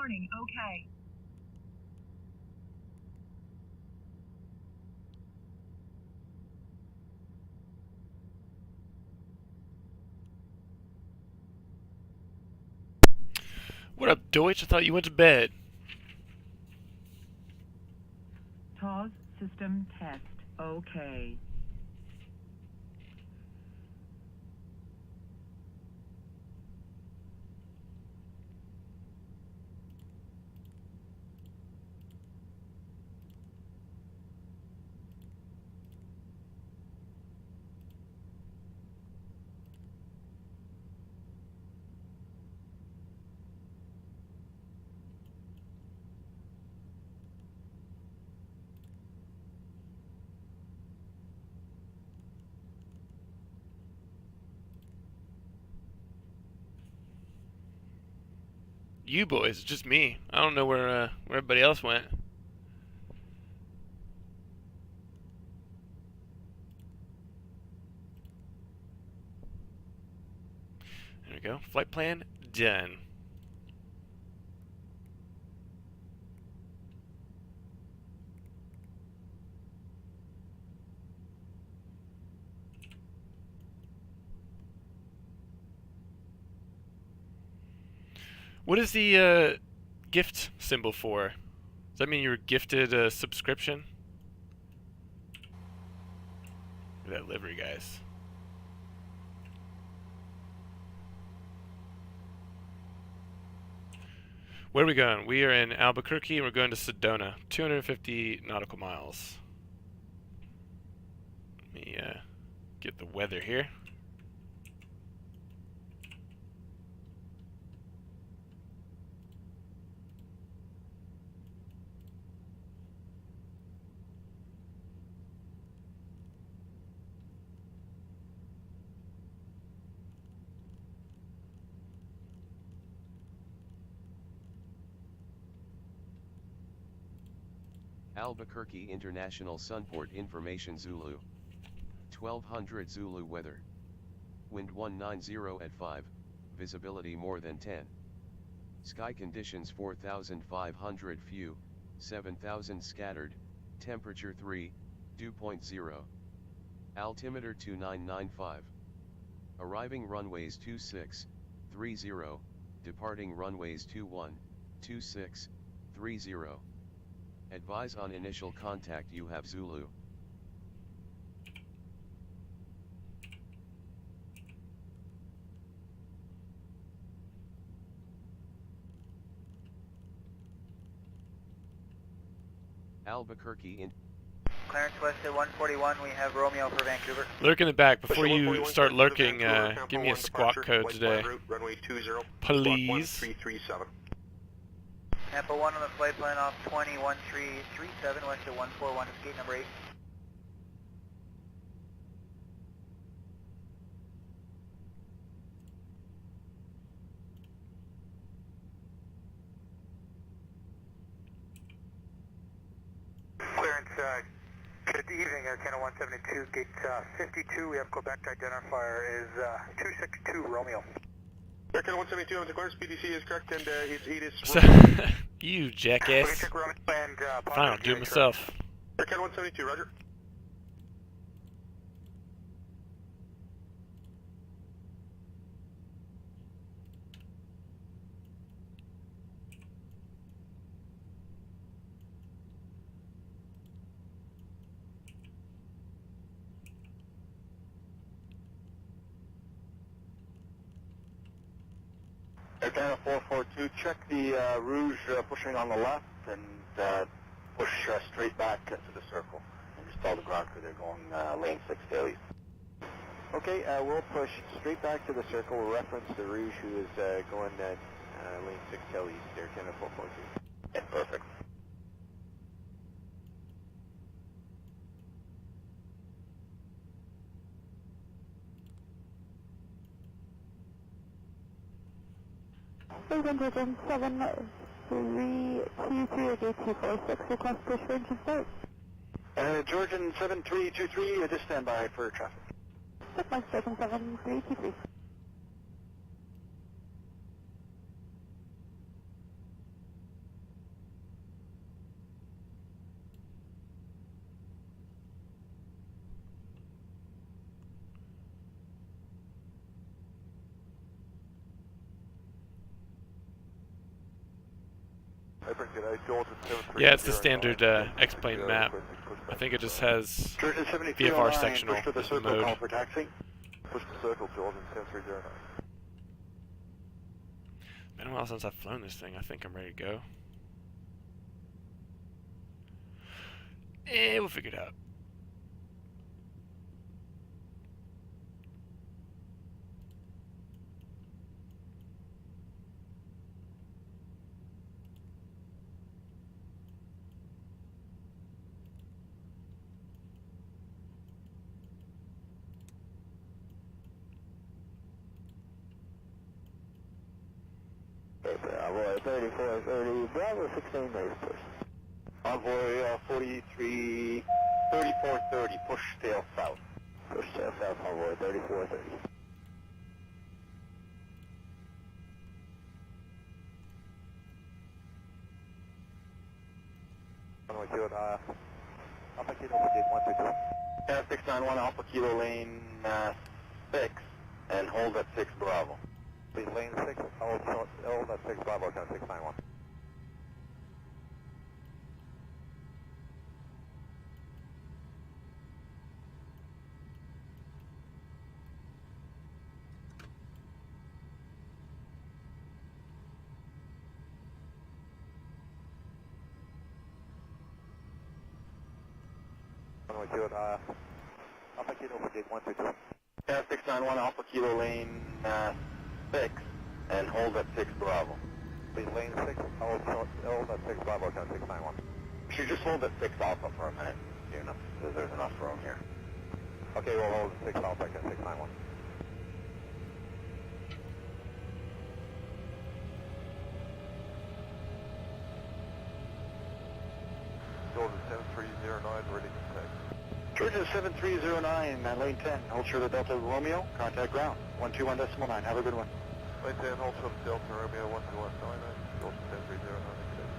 Warning, okay. What up, Deutsch? I thought you went to bed. TAWS system test, okay. You boys, it's just me. I don't know where everybody else went. There we go. Flight plan done. What is the gift symbol for? Does that mean you were gifted a subscription? Look at that livery, guys. Where are we going? We are in Albuquerque and we're going to Sedona. 250 nautical miles. Let me get the weather here. Albuquerque International Sunport Information Zulu. 1200 Zulu weather. Wind 190 at 5, visibility more than 10. Sky conditions 4,500 few, 7,000 scattered, temperature 3, dew point 0. Altimeter 2995. Arriving runways 26, 30, departing runways 21, 26, 30. Advise on initial contact you have Zulu. Albuquerque in Clarence West at 141, we have Romeo for Vancouver. Lurk in the back. Before you start lurking, give me a squawk code today. Please. Tampa 1 on the flight plan off 21337, west at 141, gate number 8. Clearance, good evening, Air Canada 172, gate 52, we have Quebec identifier is 262 Romeo. Air Canada 172, the clearance, PDC is correct, and heat is... You jackass. Fine, I'll do it myself. Air Canada 172, roger. Air Canada 442, check the Rouge pushing on the left and push straight back to the circle. And just tell the ground crew they're going lane 6 tail east. Okay, we'll push straight back to the circle. We'll reference the Rouge who is going lane 6 tail east, Air Canada 442. Yeah, perfect. Engine 7323 at gate 246, request push for engine start. Georgian 7323, just stand by for traffic. Request Georgian 7323. Air Yeah, it's the standard X-plane map. I think it just has Georgia 7309, VFR sectional push to the as the circle, mode. call for taxi. Push the circle, George, and 7309. Been a while since I've flown this thing. I think I'm ready to go. We'll figure it out. Envoy 3430, Bravo 16 minutes, push. Envoy 43, 3430, push tail south. Push tail south, Envoy 3430. Runway 2 at Alpha Kilo for gate 122. 691 Alpha Kilo lane 6, and hold at 6 Bravo. Please lane 6, hold at 6 Bravo, count 691. Runway 2 at Alpha Kilo for gate 122. 691 Alpha Kilo lane 6, and hold at 6 Bravo. Please lane 6, hold at 6 Bravo, count 691. Should just hold at 6 Alpha for a minute. There's enough room here. Okay, we'll hold at 6 Alpha, count 691. Georgia 7309, ready to take. Georgia 7309, lane 10, hold short of Delta Romeo, contact ground, 121.9, have a good one. Lane 10, hold short of Delta Romeo 121.9, Georgia 7309, accept.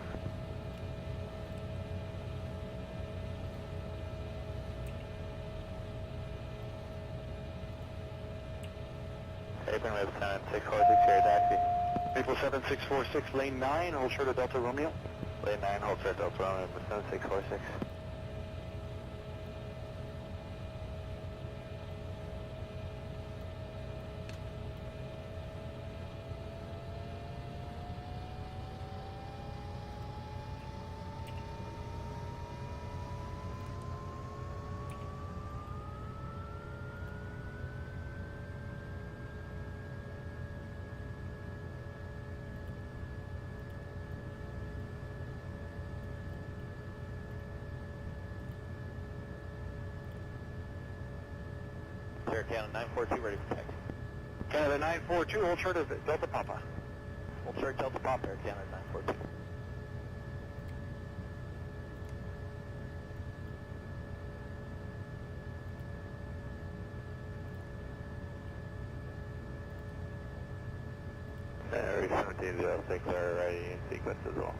Apron Web 10, 646, here, taxi. Maple 7646, lane 9, hold short of Delta Romeo. Lane 9, hold short of Delta Romeo, 7646. Air Canada 942, ready for taxi. Canada 942, hold short of Delta Papa. Hold short Delta Papa, Air Canada 942. Air 17, take clear, ready in sequence as well.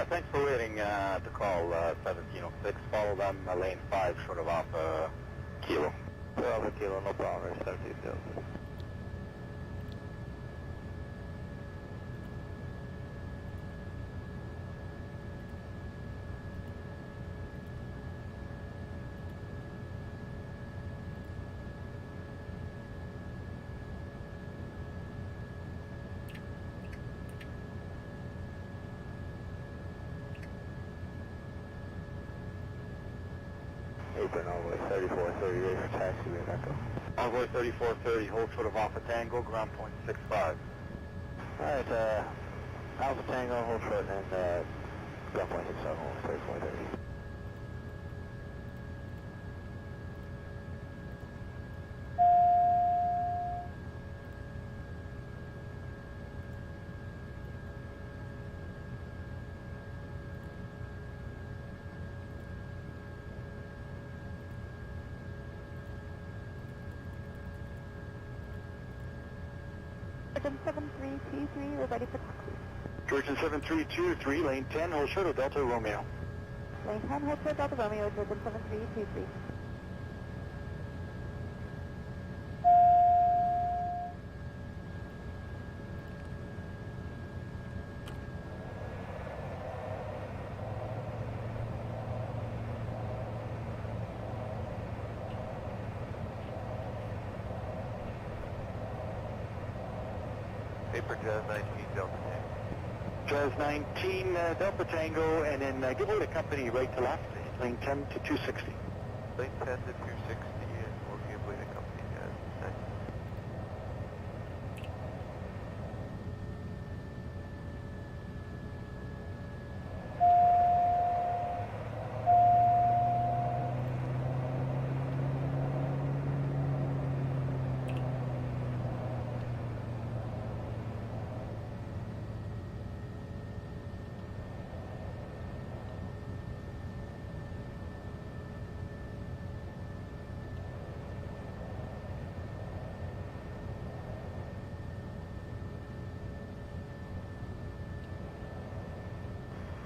Thanks for waiting to call 1706. Follow them, lane 5, short of Alpha Kilo. Alpha Kilo, no problem, Air 17 still. Apron Envoy 3430, ready for taxi, we echo. Envoy 3430, hold short of Alpha Tango, ground point 65. Alright, Alpha Tango, hold short, and ground point 67, 3430. Georgia 7323, we're ready for taxi. Georgia 7323, lane 10, hold short of Delta Romeo. Lane 10, hold short Delta Romeo, Georgia 7323. Paper Jazz 19 Delta Tango. Jazz 19 Delta Tango, and then give away the company right to left, lane 10 to 260. Lane 10 to 260, and we'll give away the company Jazz 19.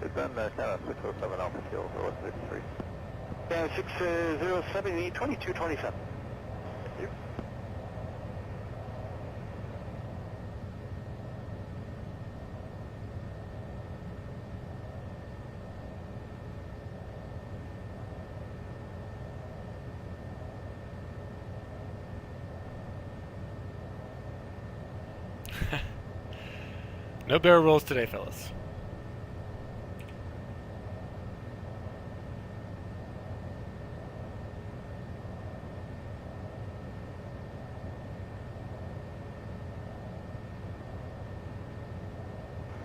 It's been kind of 607 Alpha Kilo for 163. Yeah, 607, need 2227. Thank you. No barrel rolls today, fellas.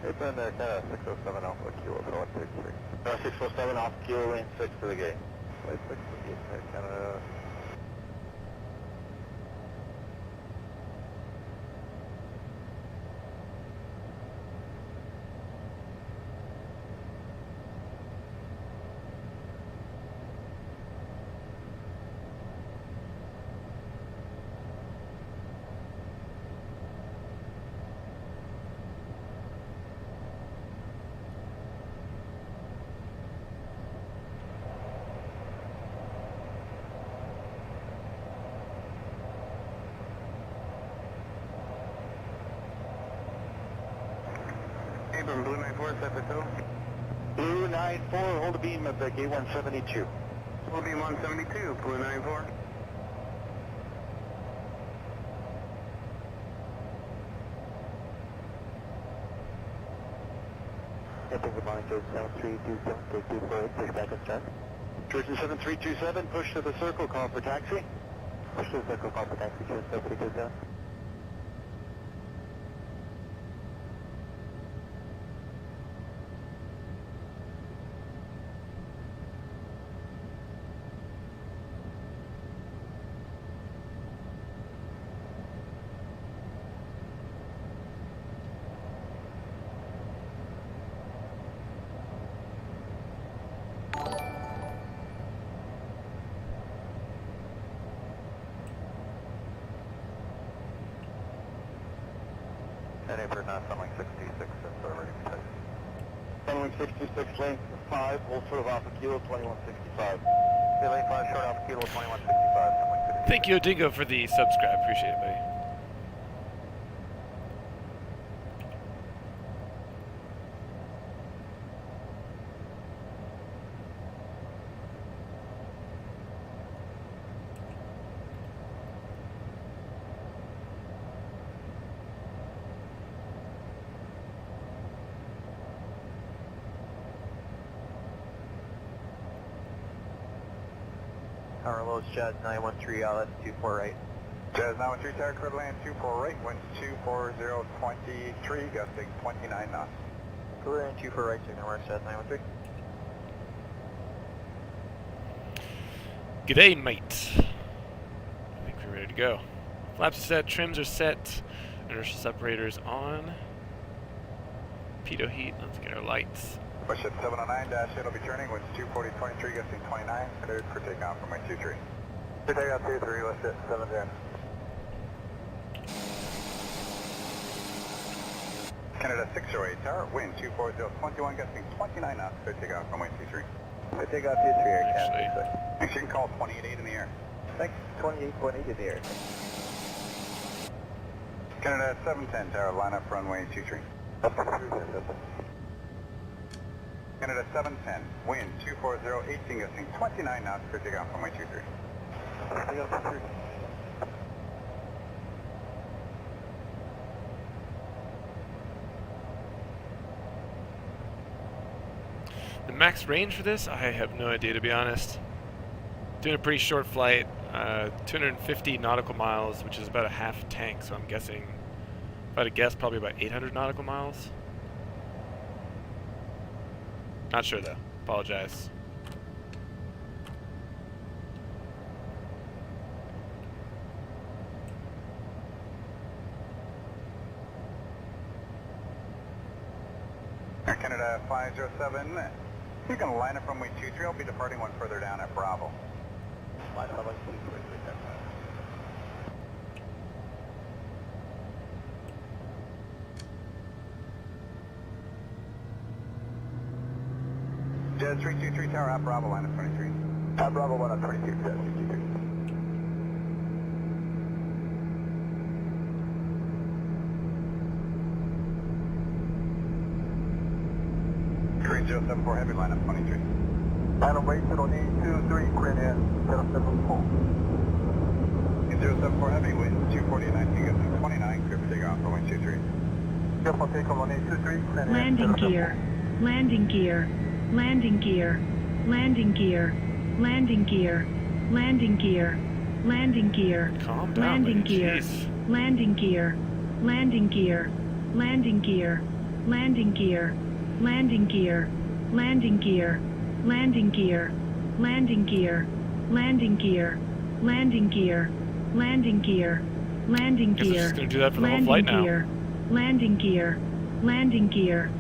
It's been kind of 607 Alpha Kilo for 163. 607 off Kilo, lane 6 to the gate. Lane 6 to the gate, kind of... Abram, Blue 94, set the two. Blue 94, hold the beam at the gate 172. Hold beam 172, Blue 94. Anything good morning, George 7327, take 248, push back and start. Georgian 7327, push to the circle, call for taxi. Push to the circle, call for taxi, George 7327. And for not sunling 66, that's already tight. Sunling 66, lane 5, hold sort of off a Kilo, 2165. Okay, lane 5, short Alpha Kilo, 2165, sunling 66. Thank you, Dingo, for the subscribe. Appreciate it, buddy. Power lows, Jazz 913, that's 24 right. Jazz 913, tower clear land 24 right, winds 24023, gusting 29 knots. Clear and 24 right, signal west, Jazz 913. G'day, mate. I think we're ready to go. Flaps are set, trims are set, inertial separators on. Pitot heat, let's get our lights. Push at 709-8 will be turning, winds 24023, gusting 29, cleared for takeoff from my 23. Good takeoff 23, let's hit 710. Canada 608, tower, wind 24021, gusting 29 knots, clear takeoff from my 23. Good takeoff 23, air Actually. cap. Thanks, you can call 28.8 in the air. Thanks, 28.8 in the air. Canada 710, tower, line up runway 23. Canada 710, wind 24018, gusting 29 knots, clear takeoff from my 23. Takeoff 23. The max range for this, I have no idea, to be honest. Doing a pretty short flight, 250 nautical miles, which is about a half tank, so I'm guessing, if I had to guess, probably about 800 nautical miles. Not sure though. Apologize. Air Canada 507. You can line up runway 23. I'll be departing one further down at Bravo. Line up runway 23. Jet 323 Tower at Bravo, line up 23. At Bravo 1 on 22, Jet 323. Green 074 Heavy, line up 23. Final rate, settle need 23, clear in 074. 074 Heavy, wind 240, 19, gusting 29, clear for takeoff, runway 23. Careful takeoff on 23, clear in Landing gear. Landing gear. Landing gear. Landing gear. Landing gear. Landing gear. Landing gear. Calm down, Landing lady. gear. Jeez. Landing gear. Landing gear. Landing gear. Landing gear. Landing gear. Landing gear. Landing gear. Landing gear. Landing gear. Landing gear. Landing gear. Landing Guess I'm gear. just gonna do that for the whole flight now. gear. Landing gear. Landing gear.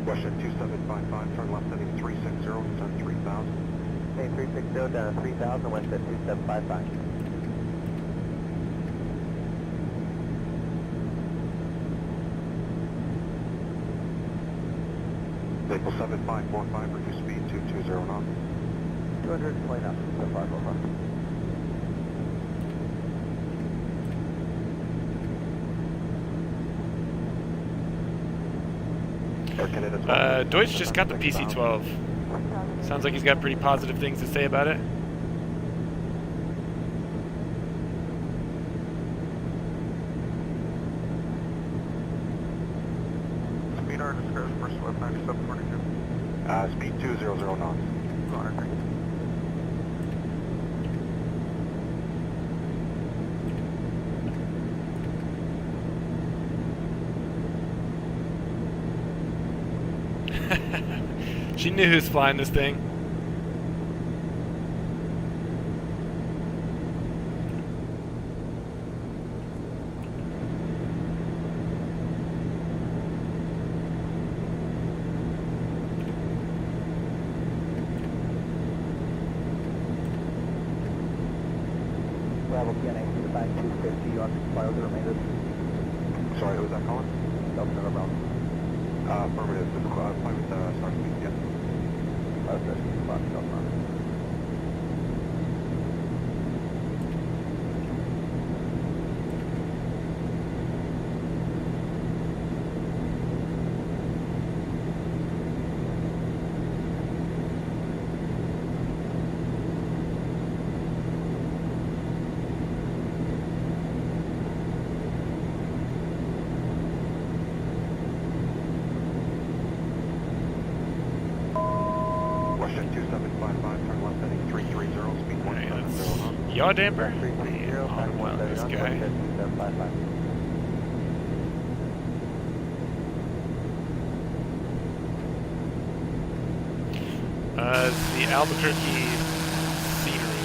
Western 2755, turn left heading 360, descend 3000. Hey, 360 down to 3000, west at 2755. Vehicle 7545, reduce speed 220 knots. 220 knots, so far, so far. Deutsch just got the PC-12. Sounds like he's got pretty positive things to say about it. Speed or discuss first left 9742. Speed 200 knots. 200. She knew who's flying this thing. Bravo PNA, back 250, on fly over the remainder. Sorry, who was that calling? Delta November Bravo. Affirmative, fly with star speed, yes. Delta Delta. Western 2755, turn left heading 330, speed 170 knots. Yaw damper? Man, on one, this guy. The Albuquerque scenery.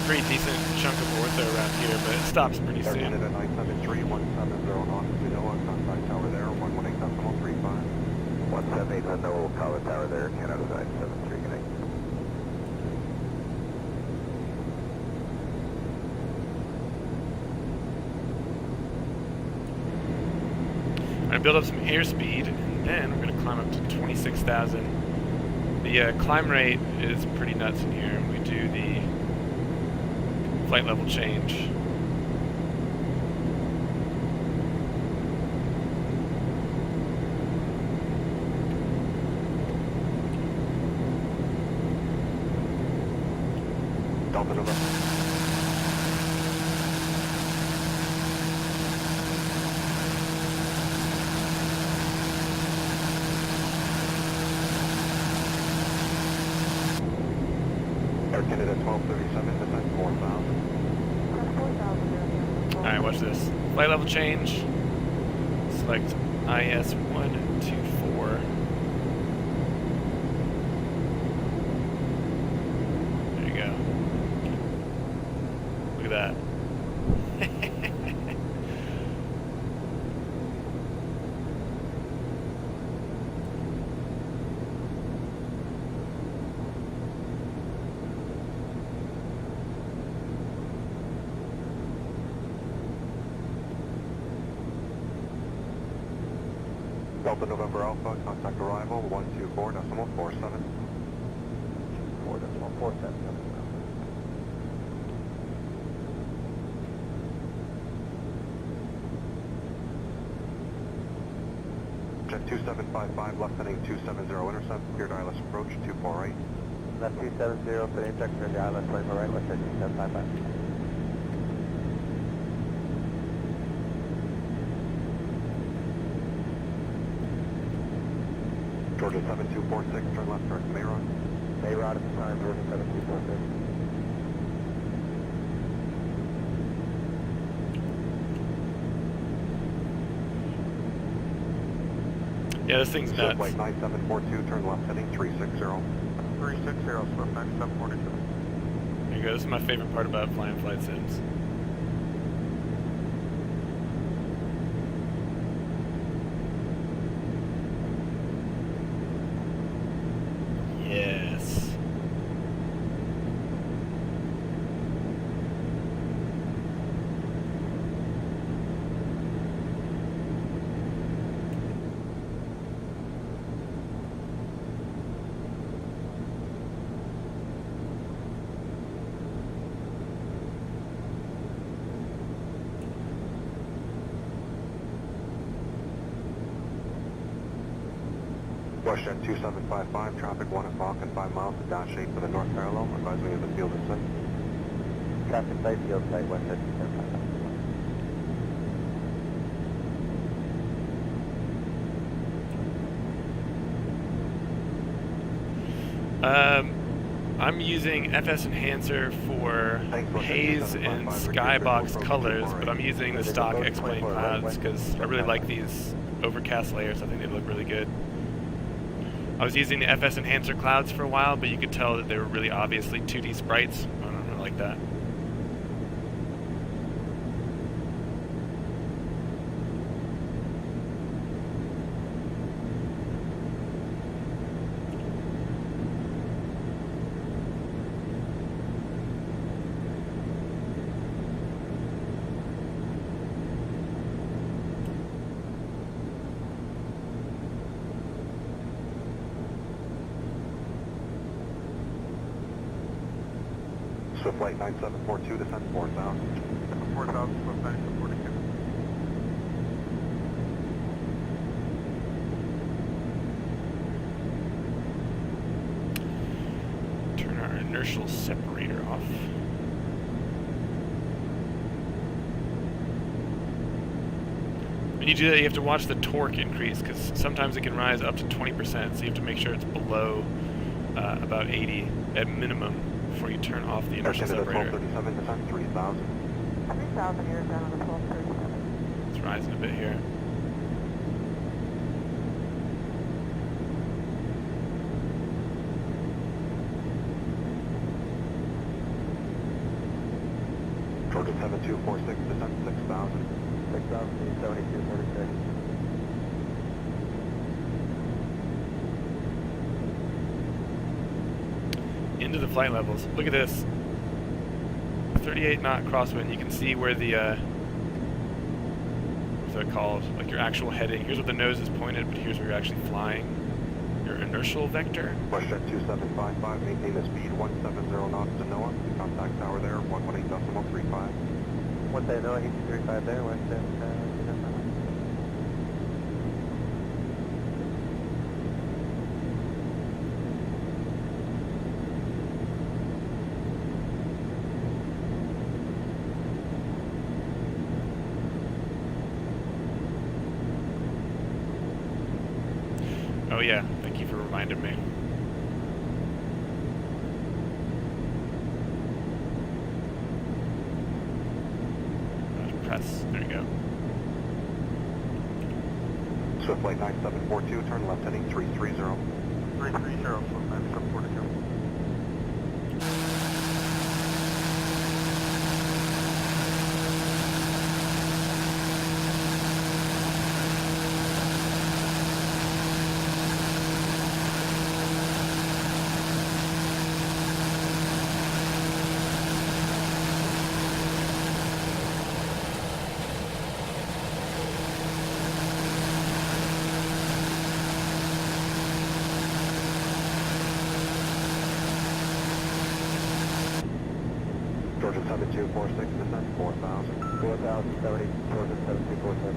Pretty decent chunk of ortho around here, but it stops pretty Air soon. Canada 973, 170 knots, to NOAA, contact tower there, 118.35. 178 on the old tower there, Canada 973, good night. I'm going to build up some airspeed, and then we're going to climb up to 26,000. The climb rate is pretty nuts in here, and we do the flight level change. Delta November. Air Canada 1237, descent 4,000. Alright, watch this. Flight level change. Select IS-124. There you go. Look at that. Delta November Alpha, contact arrival 124.47. 4.47. Jet 2755, left heading 270 intercept, cleared ILS approach 248. Left 270, for the injector in the ILS, right, left heading 2755. Georgia 7246, turn left, correct Mayrod. Mayrod at the time, Georgia 7246. Yeah, this thing's nuts. Flight 9742, turn left heading 360. 360, Swift 9742. There you go. This is my favorite part about flying flight sims. Yes. WestJet 2755, traffic 1 o'clock and 5 miles to dash 8 for the north parallel, advising of the field in sight. Traffic sight, field sight, WestJet 2755. I'm using FS Enhancer for haze and skybox colors, but I'm using the stock X-plane clouds because I really like these overcast layers. I think they look really good. I was using the FS Enhancer clouds for a while, but you could tell that they were really obviously 2D sprites. I don't really like that. Swift Flight 9742, descent 4,000. 4,000, Swift 9742. Turn our inertial separator off. When you do that, you have to watch the torque increase because sometimes it can rise up to 20%, so you have to make sure it's below about 80 at minimum before you turn off the inertial separator. 1237, descent 3,000. 3,000 years down on the 1237. It's rising a bit here. Georgia 7246, descent 6,000. 6,072.46. Into the flight levels. Look at this. 38 knot crosswind. You can see where the what's that called? Like your actual heading. Here's where the nose is pointed, but here's where you're actually flying. Your inertial vector. WestJet 2755, maintain the speed 170 knots to NOAA. Contact tower there, 118.35. 110 NOAA, 1835 there, WestJet. Oh yeah, thank you for reminding me. Press, there you go. Swift Flight 9742, turn left heading 330. 330, Swift 9742. Georgia 7246, descent 4000. 4070, Georgia 7246.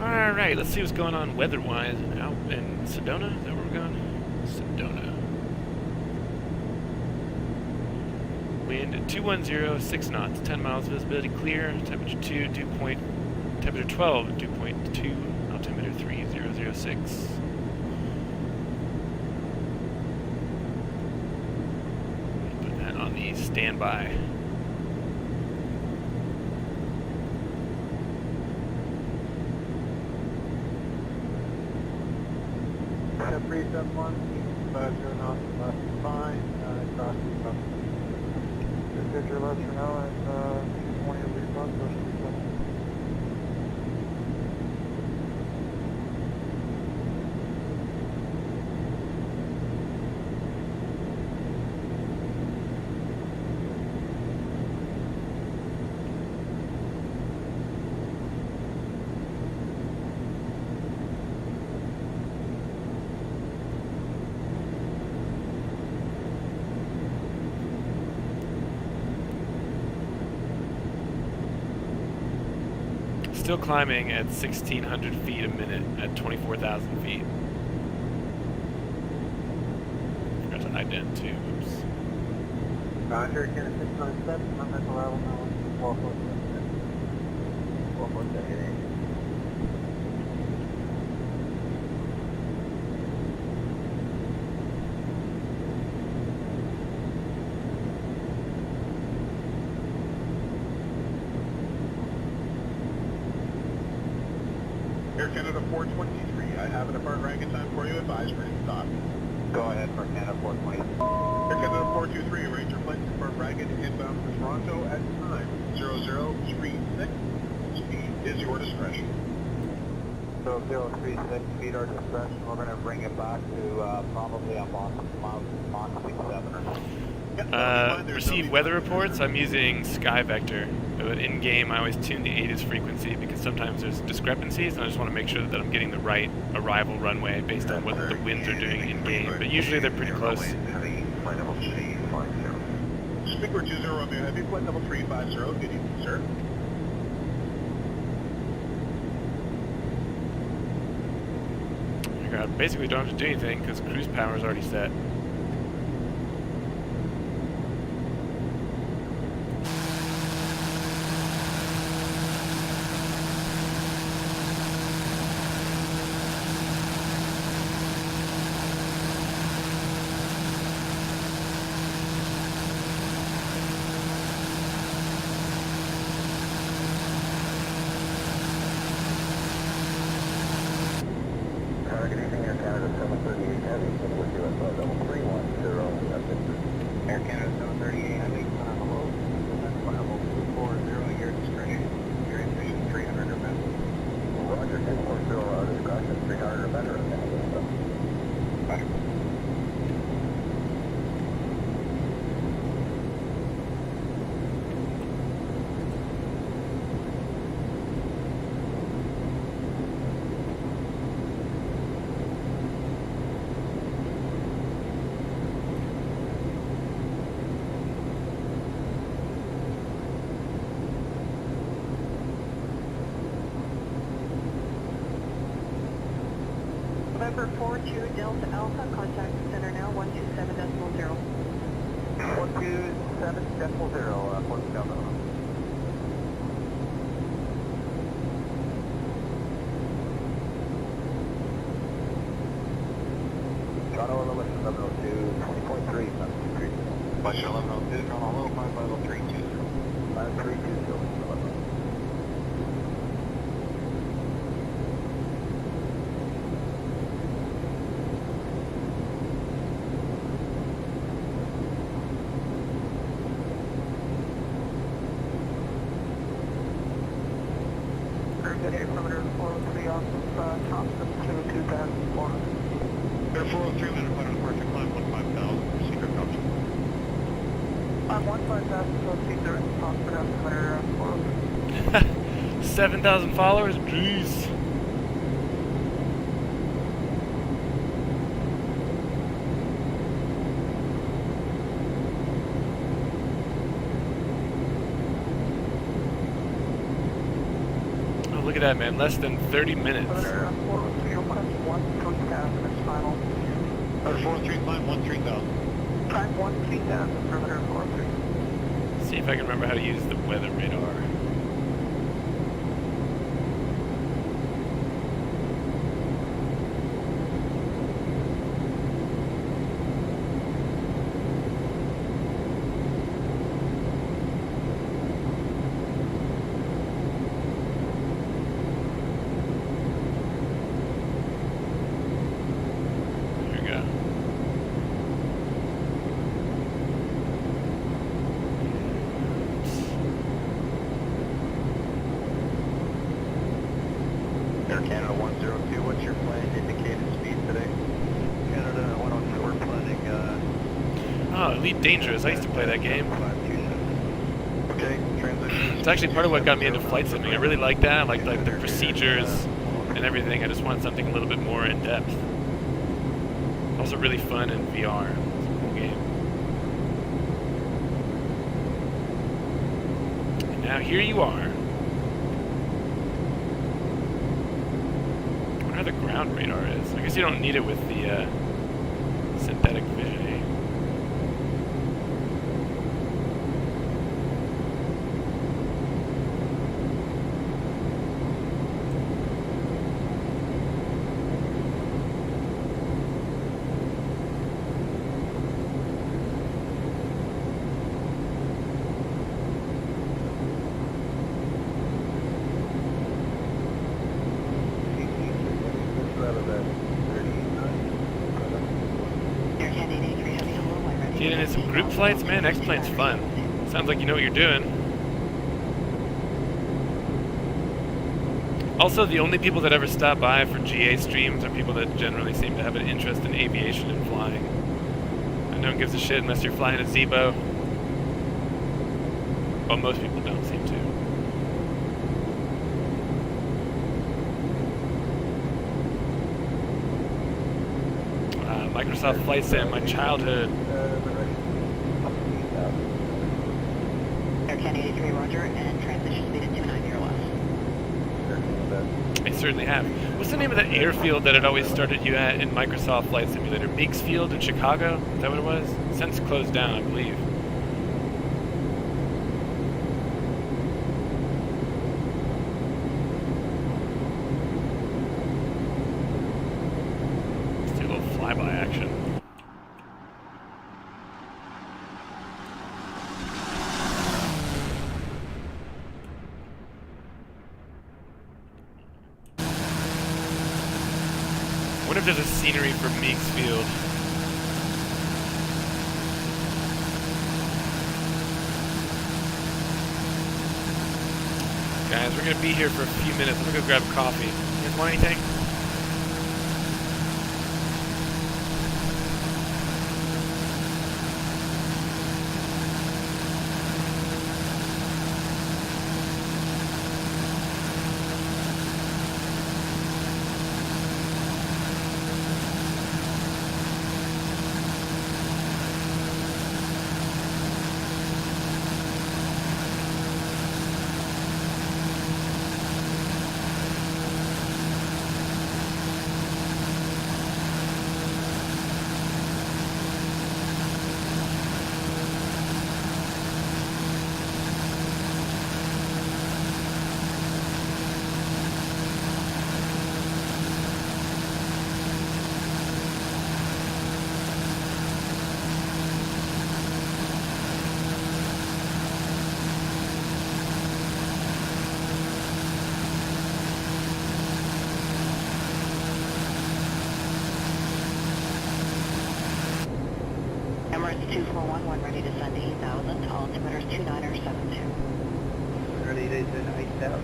Alright, let's see what's going on weather-wise out in Sedona. Is that where we're going? Sedona. Wind at 210, 6 knots, 10 miles visibility clear, temperature 12, dew point 2, altimeter 3006. Put that on the standby. Step 371, 50 knots left is fine, crossing up. Just your left for now at 220 over your front, push 370. Still climbing at 1,600 feet a minute at 24,000 feet. Forgot to ident too. Oops. Roger, Canada 697, I'm at the level now, 447. Air Canada 423, I have a depart ranking time for you, advise ready to stop. Go ahead for Canada 420. Air Canada 423, arrange your flight to depart Ragged inbound for Toronto at time 0036. Speed is your discretion. So 036, speed our discretion, we're going to bring it back to probably a Mach 67 or something. Receive weather reports. I'm using Sky Vector, but in game I always tune the ATIS frequency because sometimes there's discrepancies, and I just want to make sure that I'm getting the right arrival runway based on what the winds are doing in game. But usually they're pretty close. Speaker 20 Romeo Heavy, flight level 350. Good evening, sir. I basically don't have to do anything because cruise power is already set. Targeting Air Canada 738 Heavy, with you at level 310, Air Canada 738 Heavy, hello, level 240, your discretion, your information 300 or better. Roger, 240, discretion, 300 or better. Roger. November 42 Delta Alpha, contact center now, 127.0. 127.0, Port Delta. Flight 1102, drawn on low, 55032. 5320. Good perimeter 403 off of Thompson to 2004. Air 403, landed flight on departure, climb 15,000, proceed to Thompson. I'm 15,000, so see direct Thompson altimeter 403. 7,000 followers? Jeez. Oh, look at that, man. Less than 30 minutes. Altimeter 403, request 13,000 is final. Air 403, climb 13,000. Time 13,000, perimeter 403. See if I can remember how to use the weather radar. There we go. Air Canada 102, what's your planned indicated speed today? Canada 102, we're planning Oh, Elite Dangerous. I used to play that game. 527. Okay, transition. It's actually part of what got me into flight simming. I really like that. I like the procedures and everything. I just want something a little bit more in depth. Also really fun in VR. It's a cool game. And now here you are. I wonder how the ground radar is. I guess you don't need it with the synthetic vision. Getting in some group flights, man. X-Plane's fun. Sounds like you know what you're doing. Also, the only people that ever stop by for GA streams are people that generally seem to have an interest in aviation and flying. And no one gives a shit unless you're flying a Zebo. Well, most people don't seem to. Microsoft Flight Sim, my childhood. Air Canada 83, roger, and transition speed at 290 or less. I certainly have. What's the name of that airfield that it always started you at in Microsoft Flight Simulator? Meeks Field in Chicago? Is that what it was? Since closed down, I believe. Let's do a little flyby action. I wonder if there's a scenery for Meeks Field. Guys, we're gonna be here for a few minutes. I'm gonna go grab coffee. You guys want anything? Emirates 2411, ready to send 8,000, altimeter 2972. Ready to send 8,000.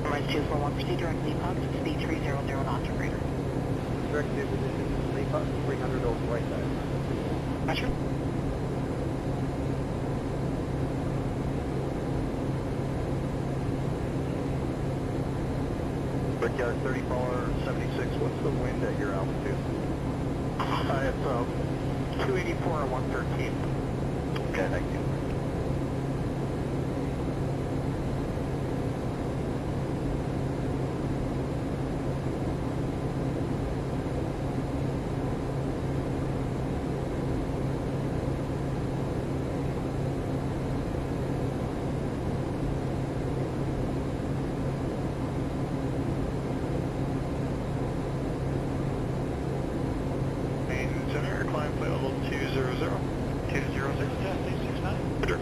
Emirates 241, proceed directly up, speed 300 knots or greater. Directive position, sleep up, 300 over right side. Roger. Brickyard 3476, what's the wind at your altitude? It's 284 and 113. Okay, thank you. Climb flight level 200. 200, yeah, 869. Roger.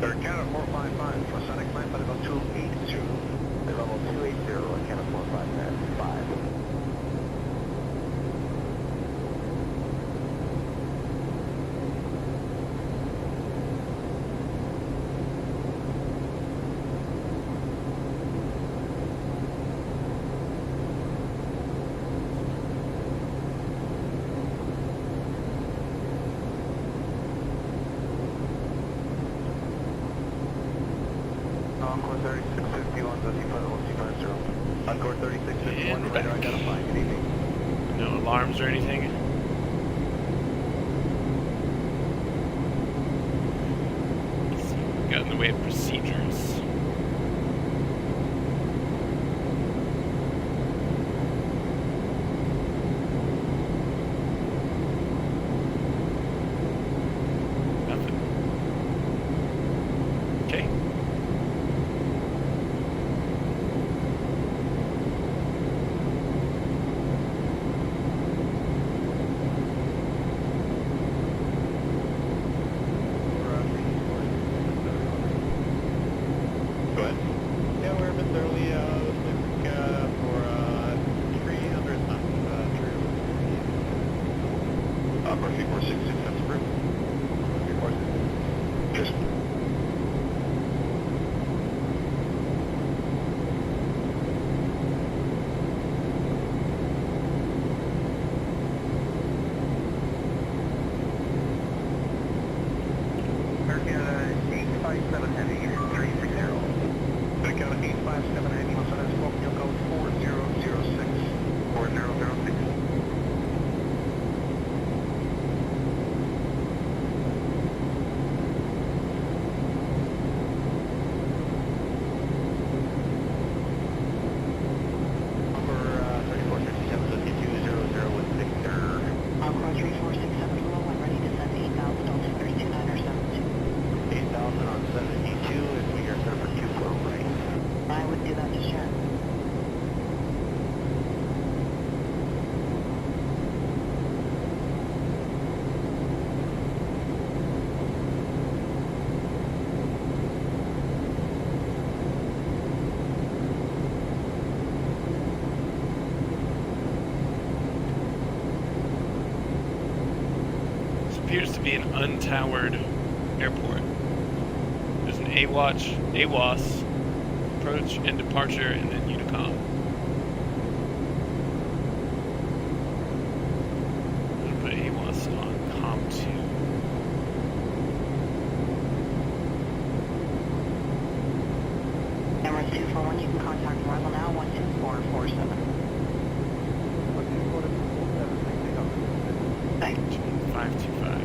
Third count of 455, for Sonic climb flight level 280. Level 280, count of 455. Encore 3651, Encore 3651, And radar back. identifying, good evening. No alarms or anything. Got in the way of procedures. Nothing. Okay. Go ahead. Yeah, we're a bit early, for 300 knots, Murphy 466, that's approved. Murphy 466. Cheers. American 857 Heavy, 360. American 857 Heavy, also has smoke, you'll go 4006. 4006. Number 3467, 5200 with Victor. Encore 3467 below, one ready to send 8,000, altimeter 2972. 8,000 on 72, and we are set for 212 right. I wouldn't do that just yet. This appears to be an untowered airport. There's an AWAS, approach and departure, and then Unicom. I'm gonna put AWAS on COM2. Emirates 241, you can contact arrival now, 12447. Thanks. 525.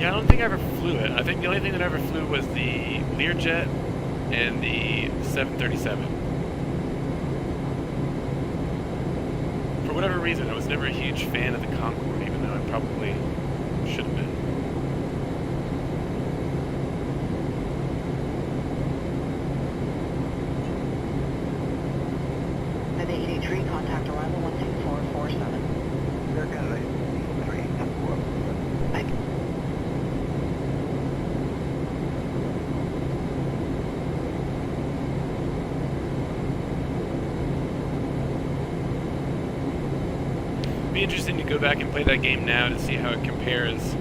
Yeah, I don't think I ever flew it. I think the only thing that I ever flew was the Learjet and the 737. For whatever reason, I was never a huge fan of the Concorde, even though I probably should have been. At 883, contact arrival 12447. Air Canada 8324. Thank you. Be interesting to go back and play that game now to see how it compares. I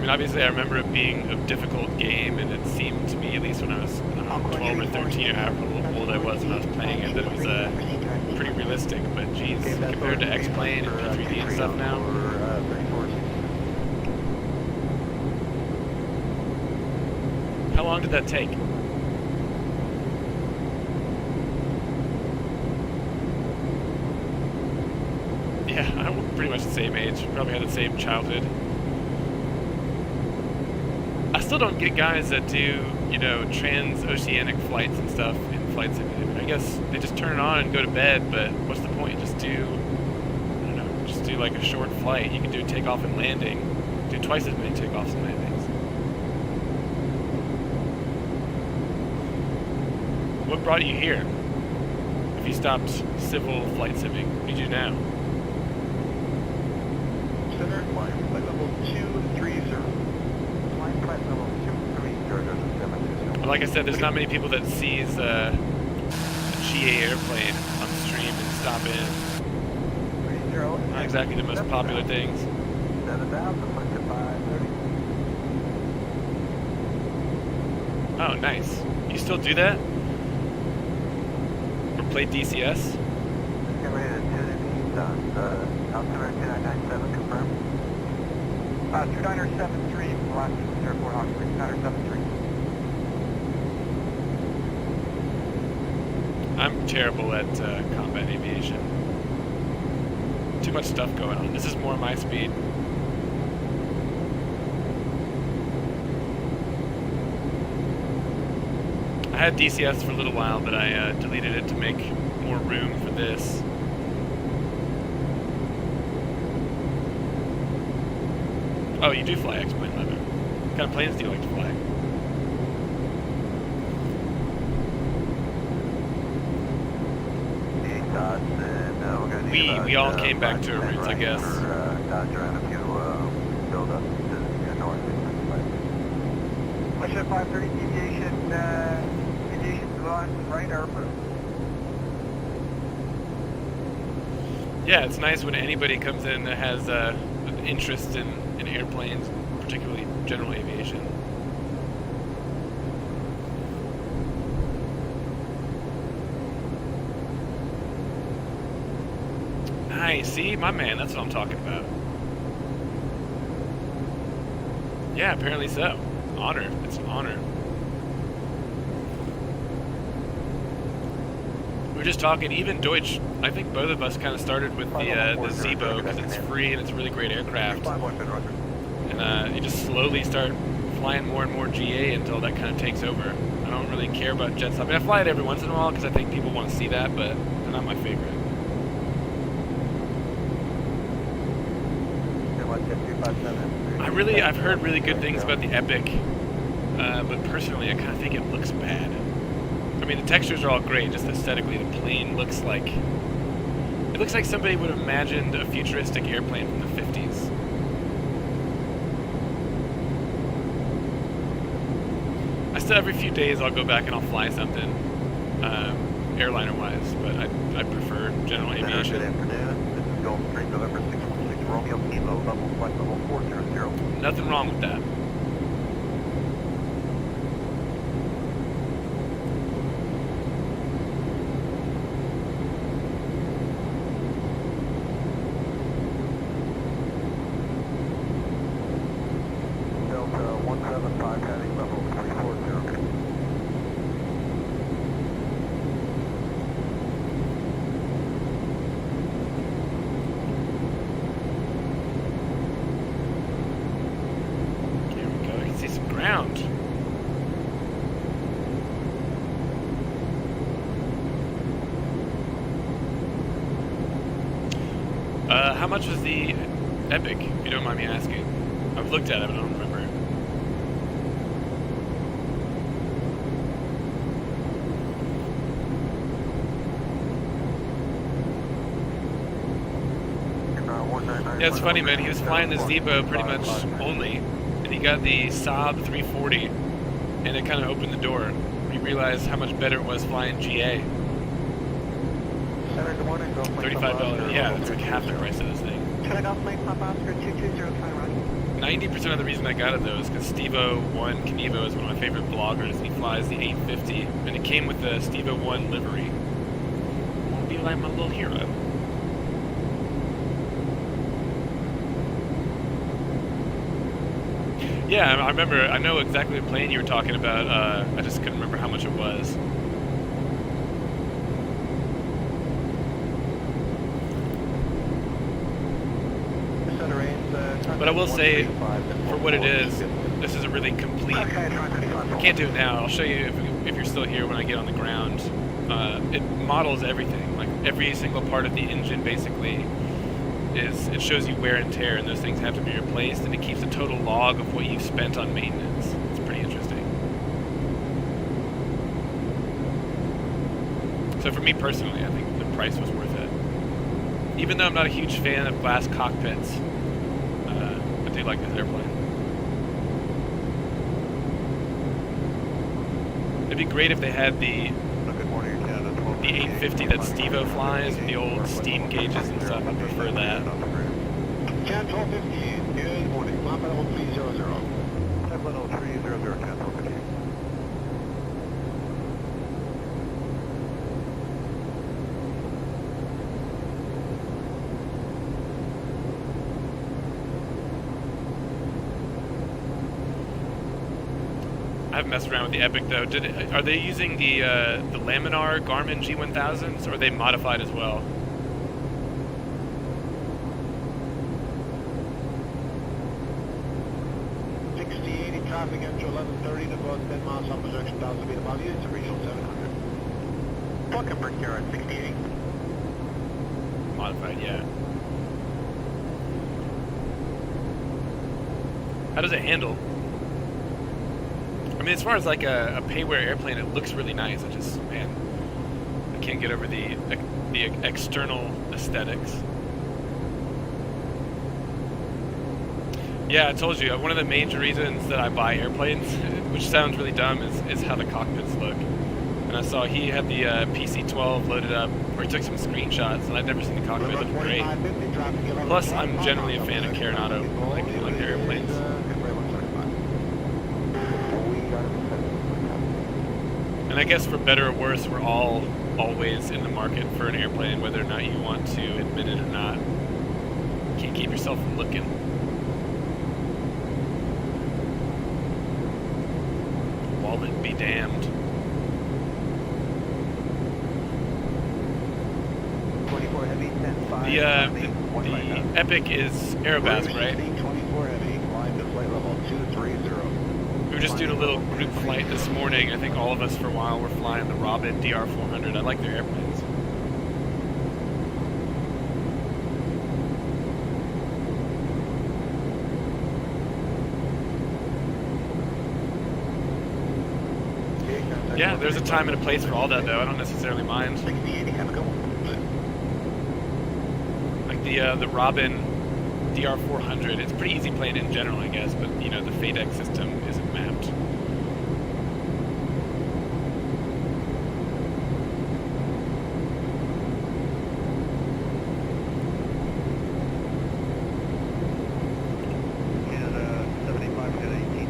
mean, obviously, I remember it being a difficult game, and it seemed to me, at least when I was 12 or 13 or however old I was when I was playing it, that it was pretty realistic. But geez, compared to X-Plane and P3D and stuff now. How long did that take? Yeah, I'm pretty much the same age. Probably had the same childhood. I still don't get guys that do, you know, transoceanic flights and stuff in flight simulator. I guess they just turn it on and go to bed, but what's the point? Just do, I don't know, just do like a short flight. You can do takeoff and landing. Do twice as many takeoffs and landings. What brought you here? If you stopped civil flight simming, what do you do now? Center, flight level 230. Flight level 230. Like I said, there's not many people that sees a GA airplane on stream and stop in. 30. Not exactly the most popular things. 7,000, push to 530. Oh, nice. You still do that? Or play DCS? Get ready to 2 done. Altimeter 2997, confirm. 2973, Velocity, Airport Hawk 2973. I'm terrible at combat aviation. Too much stuff going on. This is more my speed. I had DCS for a little while, but I deleted it to make more room for this. Oh, you do fly XP11. What kind of planes do you like to fly? We all came back to our roots, I guess. Dodger and a few build-ups to the north. Push at 530, deviation on right airport. Yeah, it's nice when anybody comes in that has an interest in airplanes, particularly general aviation. Nice, see, my man, that's what I'm talking about. Yeah, apparently so. Honor, it's an honor. We were just talking, even Deutsch, I think both of us kind of started with the Zibo because it's free and it's a really great aircraft. And you just slowly start flying more and more GA until that kind of takes over. I don't really care about jets. I mean, I fly it every once in a while because I think people want to see that, but they're not my favorite. I've heard really good things about the Epic, but personally I kind of think it looks bad. I mean, the textures are all great, just aesthetically the plane looks like... It looks like somebody would have imagined a futuristic airplane from the 50s. I still, every few days I'll go back and I'll fly something, airliner-wise, but I prefer general aviation. Good afternoon, this is Gulfstream November 616 Romeo Kilo, level flight level 400. Nothing wrong with that. Delta 175 heading level 340. ground. How much was the Epic, if you don't mind me asking? I've looked at it, but I don't remember. Yeah, it's funny, man. He was flying this Depot pretty much only, and he got the Saab 340, and it kind of opened the door. He realized how much better it was flying GA. $35, yeah, that's like half the price of this thing. 90% of the reason I got it though is because Steve-O1 Knievo is one of my favorite bloggers, and he flies the 850, and it came with the Steve-O1 livery. Won't be like my little hero. Yeah, I remember, I know exactly what plane you were talking about, I just couldn't remember how much it was. But I will say, for what it is, this is a really complete, I can't do it now, I'll show you if you're still here when I get on the ground. It models everything, like every single part of the engine basically it shows you wear and tear, and those things have to be replaced, and it keeps a total log of what you've spent on maintenance. It's pretty interesting. So for me personally, I think the price was worth it. Even though I'm not a huge fan of glass cockpits, I do like this airplane. It'd be great if they had the 850 that Steve-O flies, the old steam gauges and stuff. I prefer that. Cat 1250, good morning. Map 300. 300, Cat 1250. I haven't messed around with the Epic though. Are they using the Laminar Garmin G1000s, or are they modified as well? Traffic entry 1130 to about 10 miles on projection, 1,000 feet above you. It's a regional 700. Buckenberg here at 68. Modified, yeah. How does it handle? I mean, as far as like a pay-wear airplane, it looks really nice. I just, man, I can't get over the external aesthetics. Yeah, I told you, one of the major reasons that I buy airplanes, which sounds really dumb, is how the cockpits look. And I saw he had the PC-12 loaded up, where he took some screenshots, and I'd never seen the cockpit look great. Plus, I'm generally a fan of Carenado, like their airplanes. And I guess for better or worse, we're all always in the market for an airplane, whether or not you want to admit it or not. You can't keep yourself from looking. Wallet be damned. 24 heavy, 10-5. The Epic is Aerobas, right? 24 heavy, climb to flight level 230. We were just doing a little group flight this morning. I think all of us for a while were flying the Robin DR400. I like their airplanes. Yeah, there's a time and a place for all that though. I don't necessarily mind. Like the Robin DR400, it's a pretty easy plane in general, I guess, but you know, the FADEC system isn't mapped. Canada 75 to 18,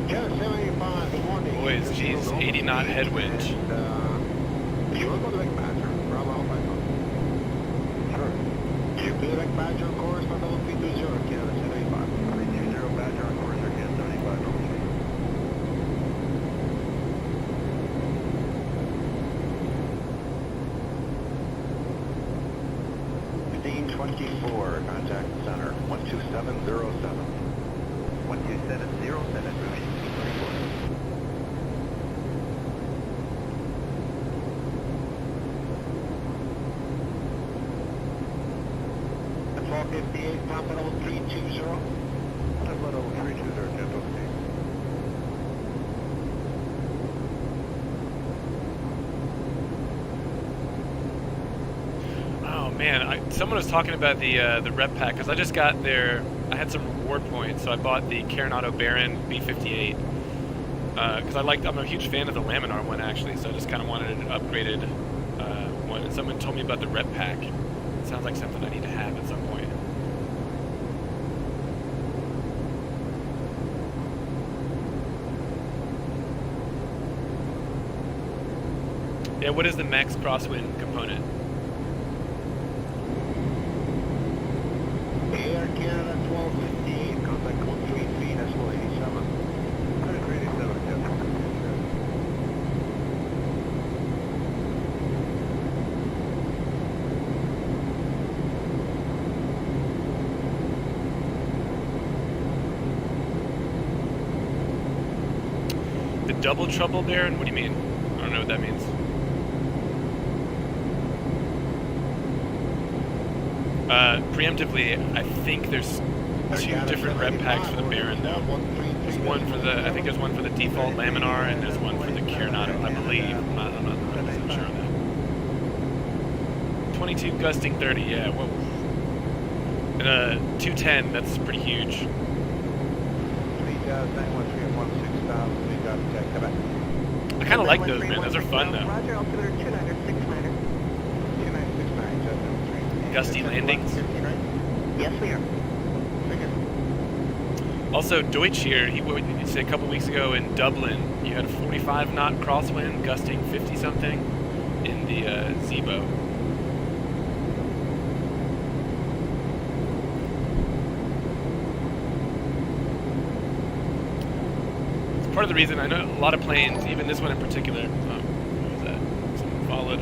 75, good morning. Boys, geez, 80 knot headwind. You want to go to Lake Badger? Bravo, Sure. you be Lake Badger, of course, on level 320, Canada 75. 320 Badger on course, Canada 75, over to you. 1524, contact center, 12707. 1270, set at Rouge 34. At 458, Papa level 320. Papa level 320, Jet okay. Oh man, someone was talking about the rep pack because I just got there. I had some reward points, so I bought the Carenado Baron B58 because I'm a huge fan of the Laminar one actually. So I just kind of wanted an upgraded one. And someone told me about the rep pack. It sounds like something I need to have at some point. Yeah, what is the max crosswind component? Air Canada 1258, contact 133, decimal 87. 187, Jet. The double trouble Baron? What do you mean? I don't know what that means. Preemptively, I think there's two different rep packs for the Baron though. There's one for the, I think there's one for the default Laminar and there's one for the Carenado, I believe. I'm not 100% sure on that. 22 gusting 30, yeah, whoa. And 210, that's pretty huge. 3,913 I kind of like those, man. Those are fun though. Roger, altimeter 2969er. 2969, Jet number 3. Gusty landings. Yes, we are. Also, Deutsch here, he said a couple weeks ago in Dublin, you had a 45 knot crosswind, gusting 50 something in the Zebo. It's part of the reason I know a lot of planes, even this one in particular. What was that? Someone followed.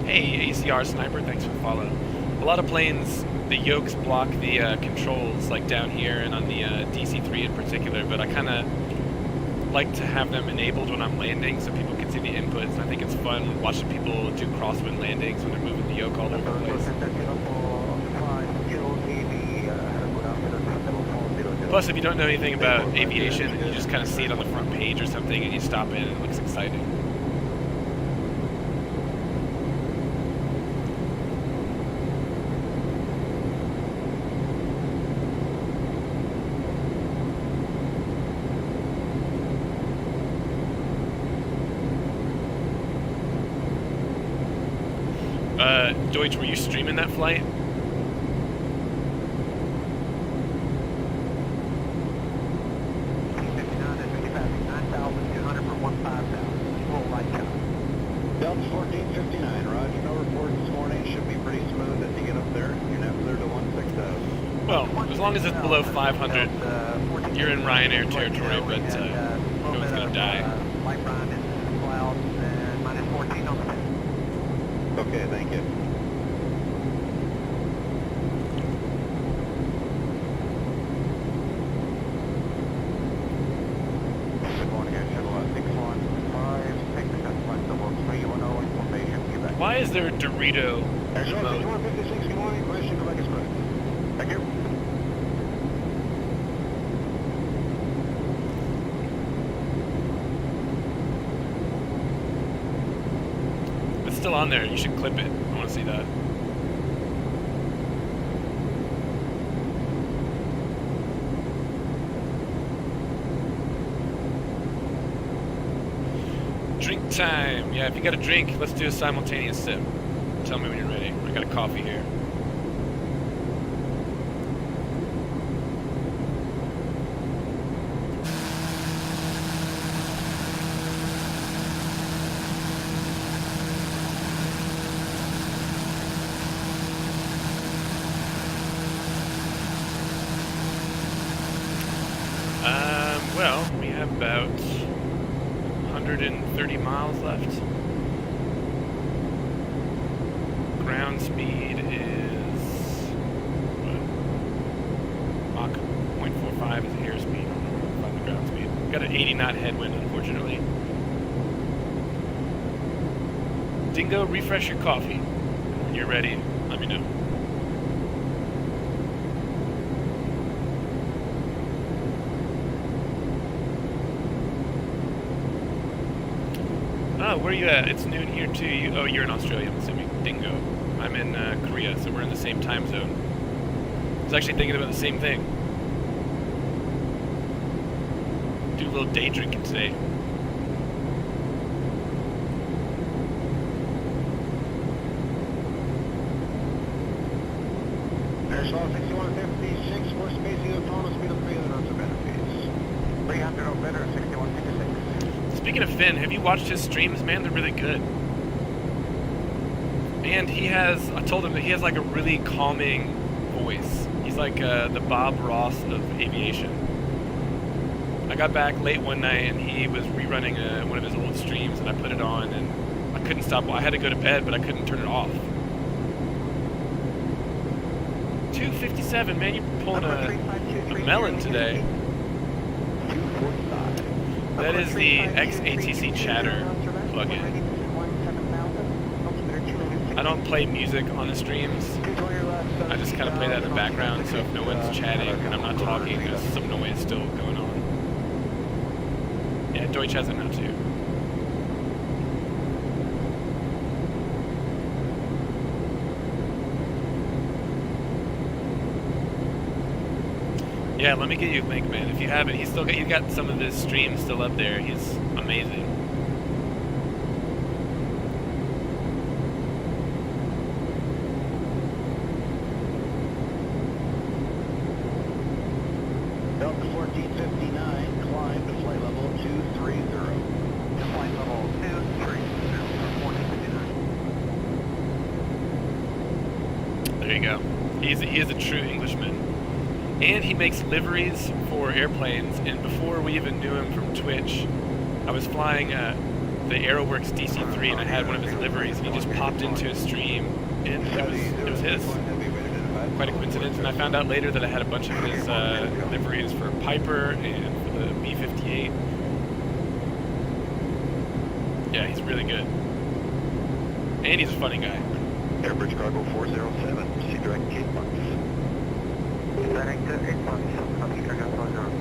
Hey, ACR Sniper, thanks for following. A lot of planes, the yokes block the controls, like down here and on the DC-3 in particular, but I kind of like to have them enabled when I'm landing so people can see the inputs. I think it's fun watching people do crosswind landings when they're moving the yoke all over the place. Plus, if you don't know anything about aviation, you just kind of see it on the front page or something and you stop in and it looks exciting. Deutsch, were you streaming that flight? Delta 1459, Roger, no report this morning. Should be pretty smooth as you get up there. You're now clear to 16,000. Well, as long as it's below 500, you're in Ryanair territory, but no one's going to die. Light run is clouds and minus 14 on the pin. Okay, thank you. Good morning, Air Chevrolet 6156, that's flight double 310, information, Quebec. Why is there a Dorito Air Chevrolet emote? 5156, good morning. Question, Quebec Express. Thank you. It's still on there. You should clip it. I want to see that. Drink time. Yeah, if you got a drink, let's do a simultaneous sip. Tell me when you're ready. I got a coffee here. Well, we have about 130 miles left. Ground speed is not headwind, unfortunately. Dingo, refresh your coffee. When you're ready, let me know. Oh, where are you at? It's noon here too. Oh, you're in Australia, I'm assuming. Dingo. I'm in Korea, so we're in the same time zone. I was actually thinking about the same thing. Do a little day drinking today. National 6156, for spacing of total speed of 300 knots of benefits. 300 or better, 6156. Speaking of Finn, have you watched his streams? Man, they're really good. And he has, I told him that he has like a really calming voice. He's like the Bob Ross of aviation. I got back late one night and he was rerunning one of his old streams and I put it on and I couldn't stop. Well, I had to go to bed, but I couldn't turn it off. 257, man, you're pulling a melon today. That is the XATC chatter plugin. I don't play music on the streams. I just kind of play that in the background, so if no one's chatting and I'm not talking, there's some noise still going on. Yeah, Deutsch has it now too. Yeah, let me get you a link, man. If you haven't, he's got some of his streams still up there. He's amazing. Delta 1459, climb to flight level 230. To flight level 230, 1459. There you go. He is a true Englishman. And he makes liveries for airplanes, and before we even knew him from Twitch, I was flying the AeroWorks DC-3 and I had one of his liveries and he just popped into his stream and it was his. Quite a coincidence, and I found out later that I had a bunch of his liveries for Piper and for the B-58. Yeah, he's really good. And he's a funny guy. Airbridge Cargo 407, Sea Direct Cape Box. Direct 8 bucks, copy, Dragon 407.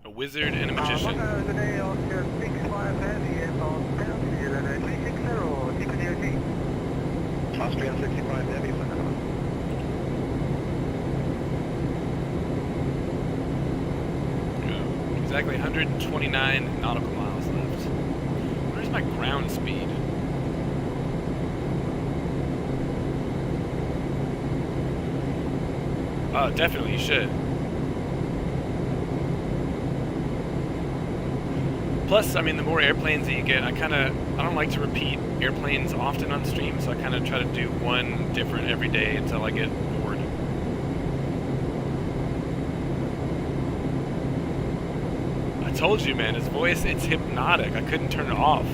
A wizard and a magician. Today on your 65 heavy and on downfield and 360, TBM900. Austrian 65 Heavy, Exactly 129 nautical miles left. Where's my ground speed? Oh, definitely you should. Plus, I mean, the more airplanes that you get, I don't like to repeat airplanes often on stream, so I kind of try to do one different every day until I get bored. I told you, man, his voice, it's hypnotic. I couldn't turn it off.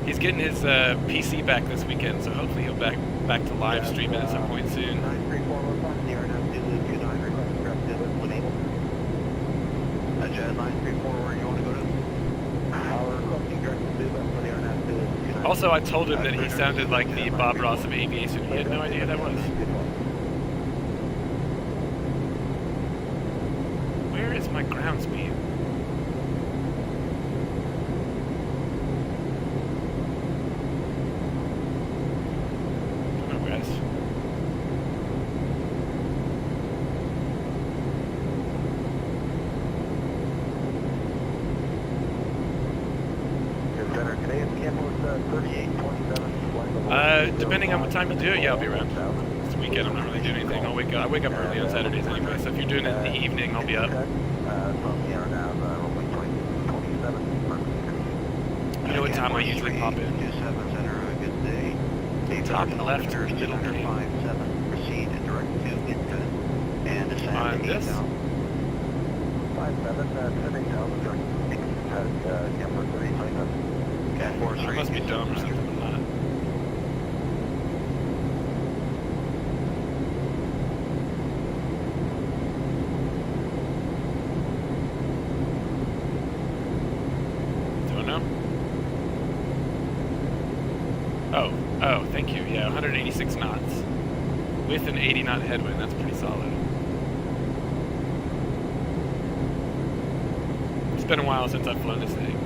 He's getting his PC back this weekend, so hopefully he'll back to live streaming at some point soon. 93415, the RNF Zulu 29, request direct Zulu, when able. Jet 934, where you want to go to? Our requesting direct Zulu for the RNF Zulu 29. Also, I told him that he sounded like the Bob Ross of aviation. He had no idea who that was. Where is my ground speed? Come on, guys. Today at PM was 3827. Depending on what time you do it, yeah, I'll be around. This weekend, I'm not really doing anything. I wake up early on Saturdays anyway, so if you're doing it in the evening, I'll be up. From the RNF, runway 27. You know what time I usually pop in? 27 Center, good day. top left middle pane. 257, proceed and direct to infinite and descend On to this? 57, descending down the direct at Camper 327. Cat 4 I must be dumb or something. I'm not. Don't know. Oh, thank you. Yeah, 186 knots with an 80 knot headwind. That's pretty solid. It's been a while since I've flown this thing.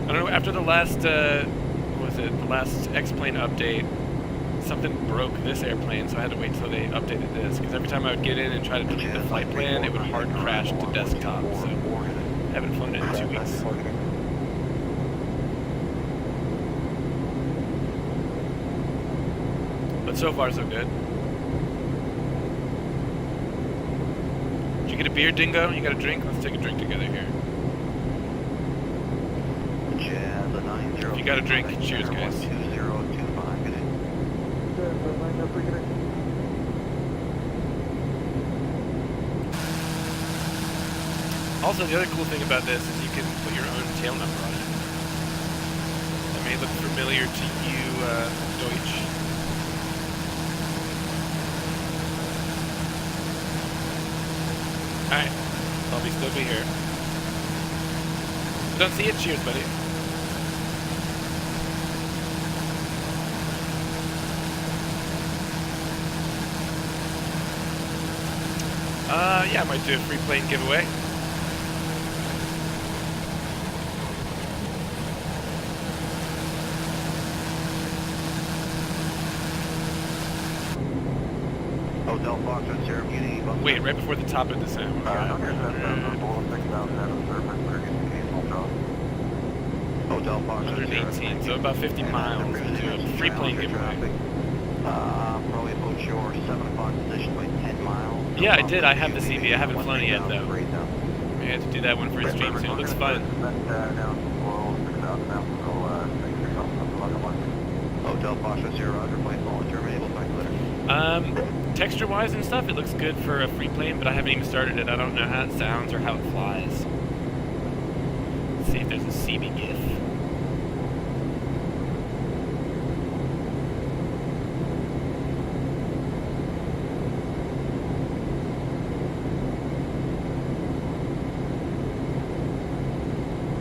I don't know, after the last, what was it, the last X-plane update, something broke this airplane, so I had to wait till they updated this, because every time I would get in and try to delete the flight plan, it would hard crash to desktop, so I haven't flown it in 2 weeks. But so far, so good. Did you get a beer, Dingo? You got a drink? Let's take a drink together here. If you got a drink, cheers, guys. Also, the other cool thing about this is you can put your own tail number on it. That may look familiar to you, Deutsch. Alright, I'll still be here. Don't see it, cheers, buddy. Yeah, I might do a free plane giveaway. Hotel Fox and Sierra Beauty. Wait, right before the top of the sound. 118, so about 50 miles to a free plane giveaway. Probably about your 7 o'clock position by 10 miles. Yeah, I did. I have the CV. I haven't flown it yet, though. I had to do that one for a stream soon. It looks fun. Hotel Fox and Sierra Roger, plane falling, terminable, back later. Texture-wise and stuff, it looks good for a free plane, but I haven't even started it. I don't know how it sounds or how it flies. Let's see if there's a CB GIF.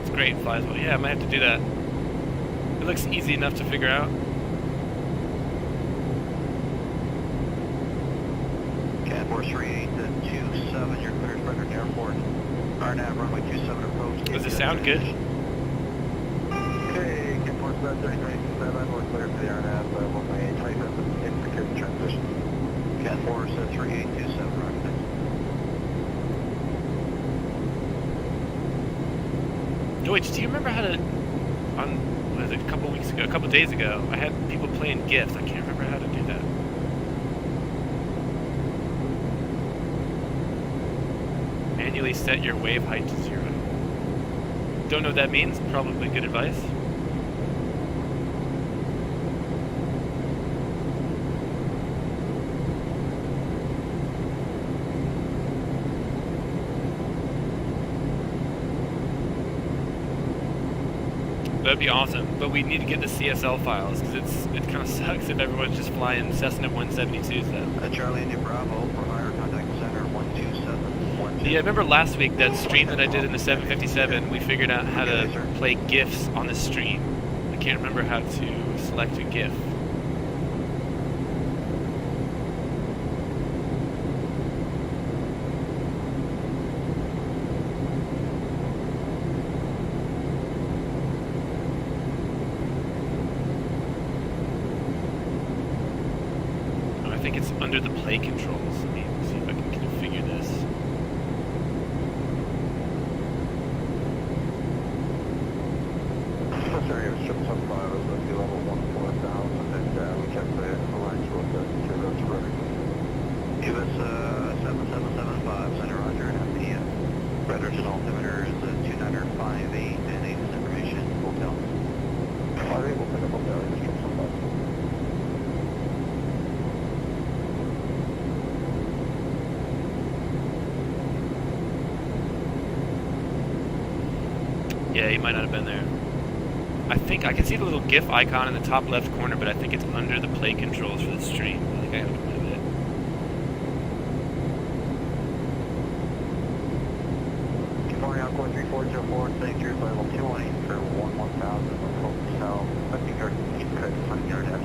It's great, flies well. Yeah, I might have to do that. It looks easy enough to figure out. Cat 438-27, you're cleared for Frederick Airport. RNAV runway 27 approach. Does it sound good? Okay, Cat 437, we're cleared for the RNAV, runway 27, in security transition. Cat 43827, roger. Deutsch, do you remember how to, what was it, a couple days ago, I had people playing GIFs. I can't remember how to do that. Manually set your wave height to 0. Don't know what that means. Probably good advice. That'd be awesome, but we need to get the CSL files because it kind of sucks if everyone's just flying Cessna 172s though. Charlie India Bravo for higher contact center 127. Yeah, remember last week that stream that I did in the 757? We figured out how to play GIFs on the stream. I can't remember how to select a GIF. I think it's under the play controls. Let me see if I can configure this. This area was triple 75, it was at sea level 14,000, and we kept the lines with the secure roads running. Give us 7775, center roger, and the Frederick's altimeter is 2958, and this information, hotel. Are you able to pick up hotel, it's triple 75? Yeah, he might not have been there. I think I can see the little GIF icon in the top left corner, but I think it's under the play controls for the stream. I think I have to move it. Encore 3404, St. Jude level 218 for 11,000, south, 50 yard, east cut, 20 yard left.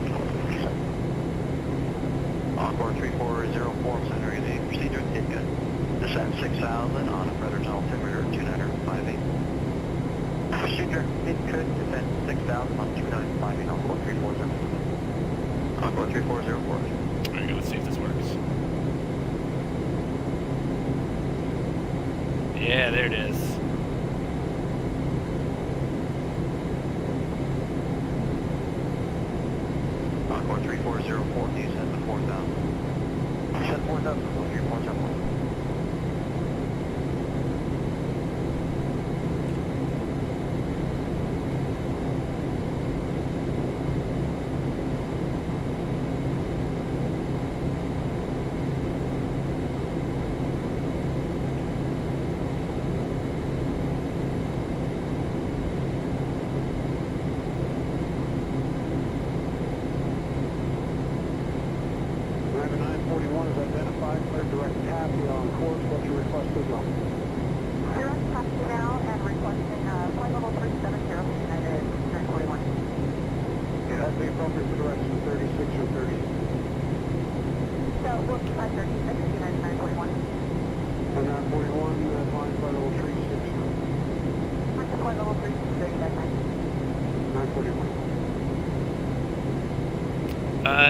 Encore 3404, center the procedure, hit good. Descend 6,000 on a Fredericton altimeter 2958. Procedure, hit good, descend 6,000 on 2958, Encore 340. Encore 3404. Alright, let's see if this works. Yeah, there it is. Encore 3404, descend to 4,000. Descend 4,000, 3471.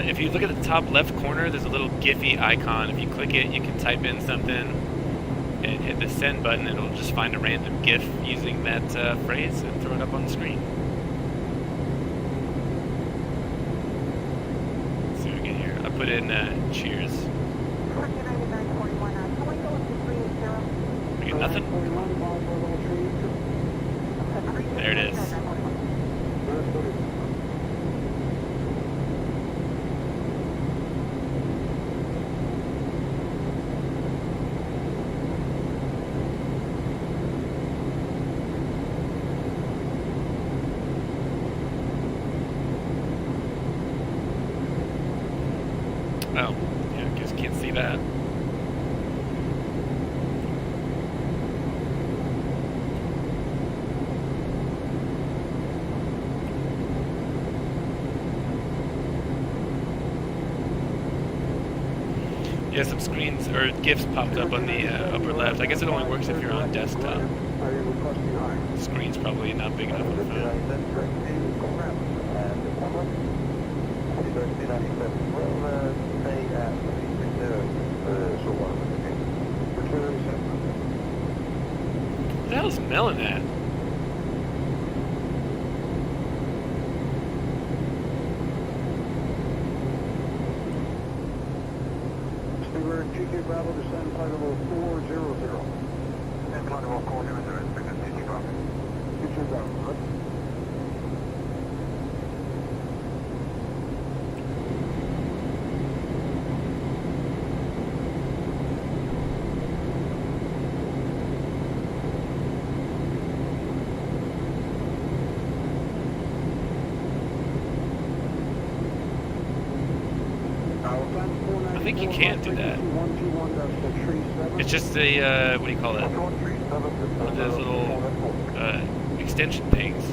If you look at the top left corner, there's a little Giphy icon. If you click it, you can type in something and hit the send button. It'll just find a random GIF using that phrase and throw it up on the screen. Let's see what we get here. I put in cheers. We get nothing? There it is. Oh, yeah, I guess can't see that. Yeah, some screens or GIFs popped up on the upper left. I guess it only works if you're on desktop. The screen's probably not big enough on the phone. What the hell is smelling at? GK Bravo, descend flight level 400. And flight level 400, expected GK Bravo. GK Bravo, good. I think you can do that. It's just a, what do you call it? One of those little extension things.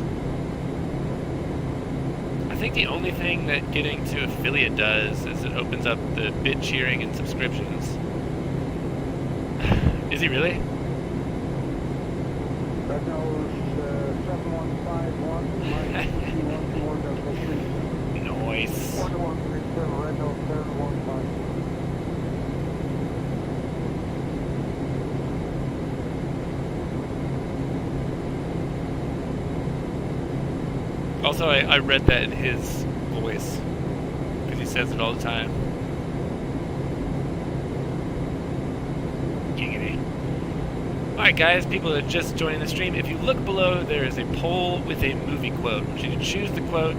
I think the only thing that getting to affiliate does is it opens up the bit cheering and subscriptions. Is he really? That knows 7151, Nice. 1137, Red Nose 715. Also, I read that in his voice, because he says it all the time. Giggity. Alright guys, people that are just joining the stream, if you look below, there is a poll with a movie quote. I want you to choose the quote,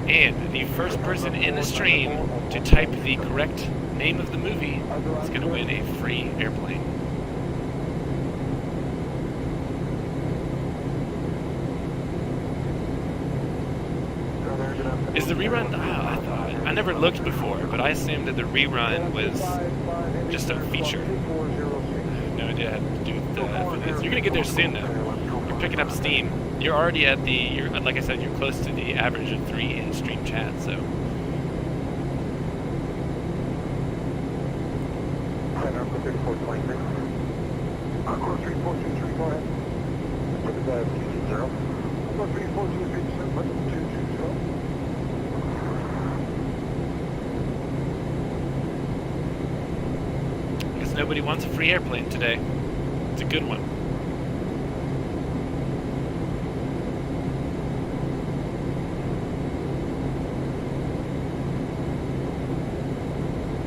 and the first person in the stream to type the correct name of the movie is going to win a free airplane. Is the rerun? I never looked before, but I assumed that the rerun was just a feature. I had no idea how to do with this. You're gonna get there soon, though. You're picking up steam. You're already at like I said, you're close to the average of 3 in-stream chat, so. Number 3423. Course 3423, go ahead. What is that? 220. Number 3423, 220. Because nobody wants a free airplane today. It's a good one.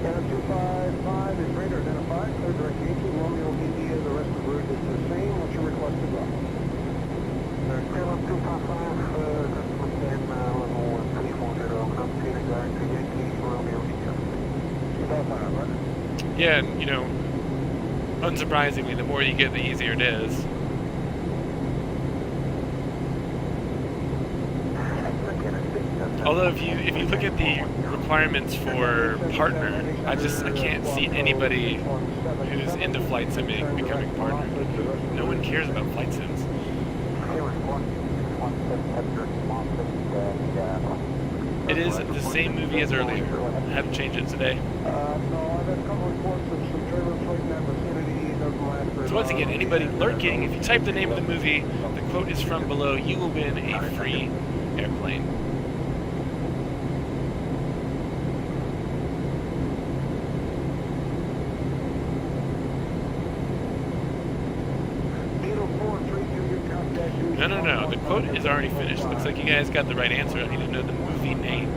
Canada 255 is radar identified. Clear direct Yankee, Romeo, India. The rest of the route is the same. What's your requested route? Caleb 255, customer 10, level 340, computer direct to Yankee, Romeo, India. 255, right? Yeah, and, you know, unsurprisingly, the more you get, the easier it is. Although if you look at the requirements for partner, I can't see anybody who's into flight simming becoming partner. No one cares about flight sims. It is the same movie as earlier. I haven't changed it today. No, I've had a couple reports of some trailers right in that vicinity. Doesn't last very So once again, anybody lurking, if you type the name of the movie, the quote is from below, you will win a free airplane. No. The quote is already finished. Looks like you guys got the right answer. I need to know the movie name.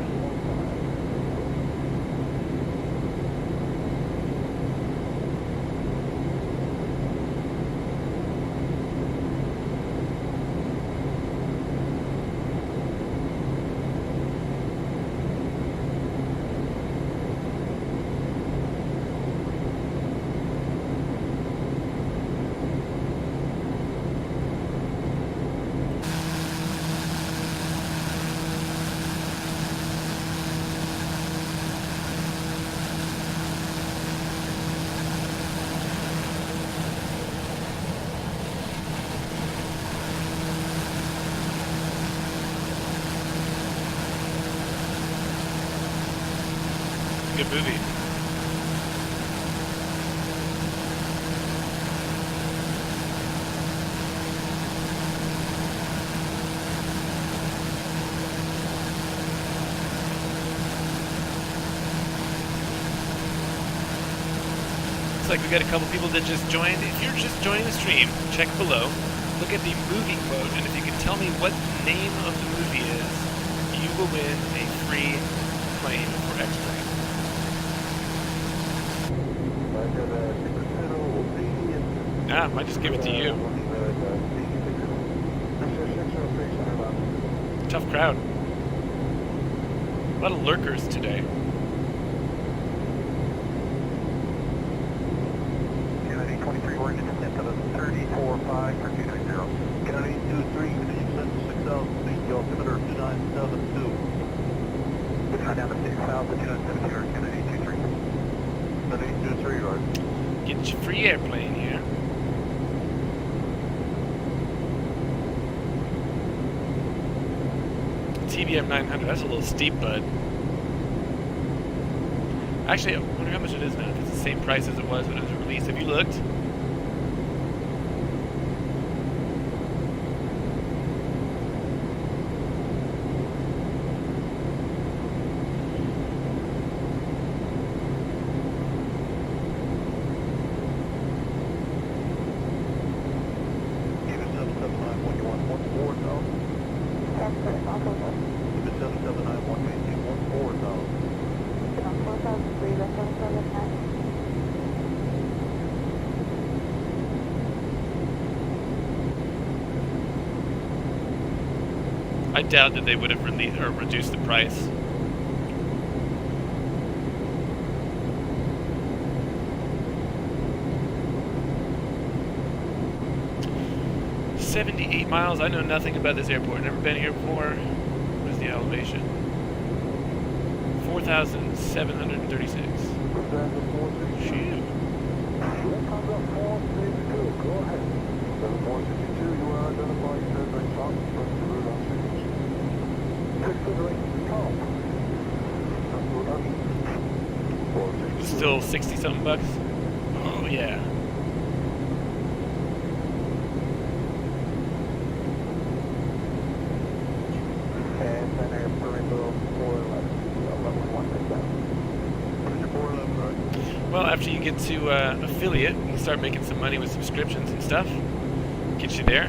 Good movie. Looks like we got a couple people that just joined. If you're just joining the stream, check below. Look at the movie quote, and if you can tell me what the name of the movie is, you will win a free plane for X-Plane. I might just give it to you. Tough crowd. A lot of lurkers today. Kennedy 23, we're in descent to the 34.5 for 290. Kennedy 23, continue descent to 6,000 feet, altimeter 2972. We're down to 6,000, 270, Kennedy 23. Kennedy 23, right. Get your free airplane here. TBM900, that's a little steep, bud. Actually, I wonder how much it is now. If it's the same price as it was when it was released. Have you looked? I doubt that they would have released or reduced the price. $78 miles. I know nothing about this airport. Never been here before. What is the elevation? 4,736. Shoot. Go ahead. 7462, you are identified as a top from the route options. Considering top. Still 60 something bucks? Oh yeah. And center perimeter 411, level 1 411, right? Well, after you get to affiliate, you can start making some money with subscriptions and stuff. Get you there.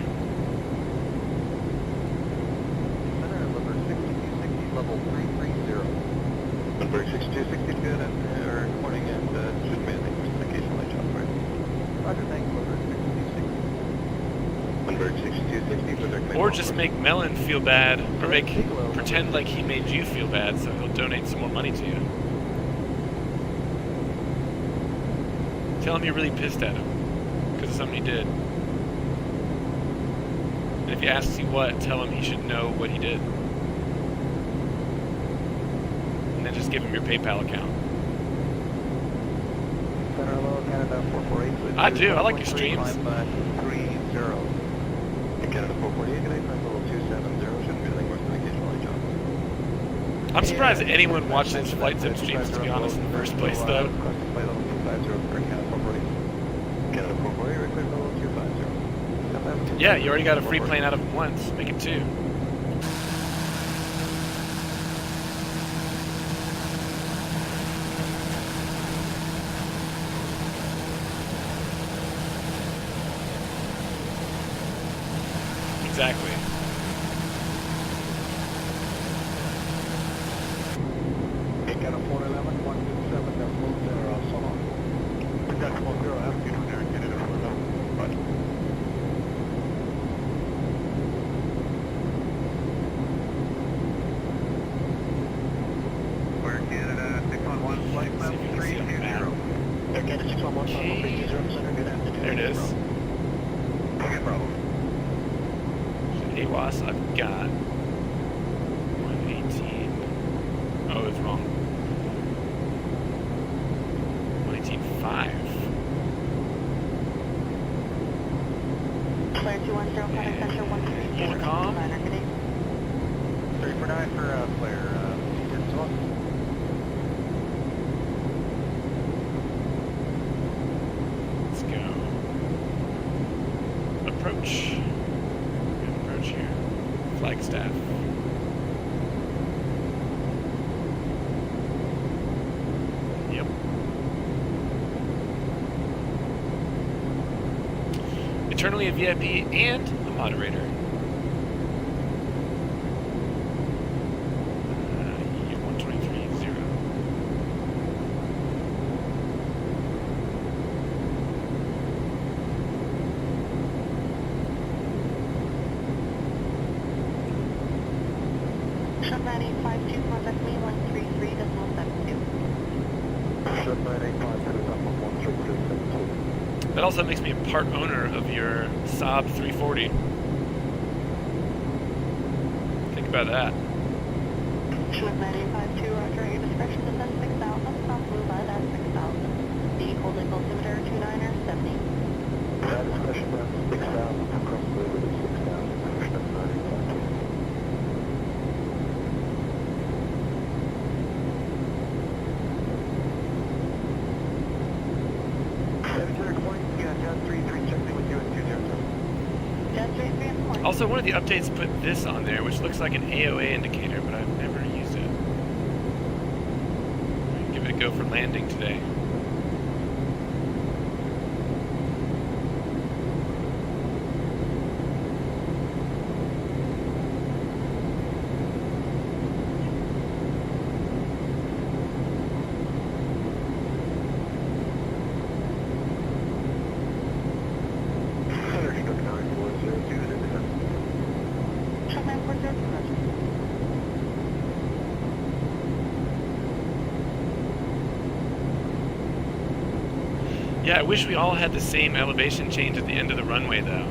Center number 6260, level 330. Number 6260, good, and we're recording and should be an occasional light job, right? Roger, thanks, number 6260. Number 6260, for their Or just make Melon feel bad, or pretend like he made you feel bad, so he'll donate some more money to you. Tell him you're really pissed at him because of something he did. And if he asks you what, tell him he should know what he did. And then just give him your PayPal account. Center low, Canada 448. I do. I like your streams. 30. Canada 448, good day, level 270. Shouldn't be anything worse than occasional light job. I'm surprised that anyone watches these flight sim streams, to be honest, in the first place, though. Flight level 250 for Canada 448. Canada 448, request level 250. Yeah, you already got a free plane out of them once. Make it two. Exactly. Canada 411, 127, decimal 0, so long. Decimal 0, altitude on there, Canada 411. Bye. We're Canada 611, flight level 320. Air Canada 611, level 320, center, good altitude. There it is. Okay, problem. AWAS, I've got 118. Oh, it's wrong. 118.5. Flare 210, contact center 130. Intercom. 3 for 9 for flare, Let's go. Approach. Approach here. Flagstaff. Yep. Eternally a VIP and a moderator. Yeah, 123.0. Shut 9852, contact me 133.72. Shut 9852, That also makes me a part owner of your Saab 340. Think about that. Shut 9852, roger, your discretion descend 6,000, stop blue by that 6,000. The holding altimeter 29er 70. That is question down 6,000, across the river 6,000, push up 9852. Also, one of the updates put this on there, which looks like an AOA indicator, but I've never used it. Give it a go for landing today. Shut 940, roger. Yeah, I wish we all had the same elevation change at the end of the runway, though.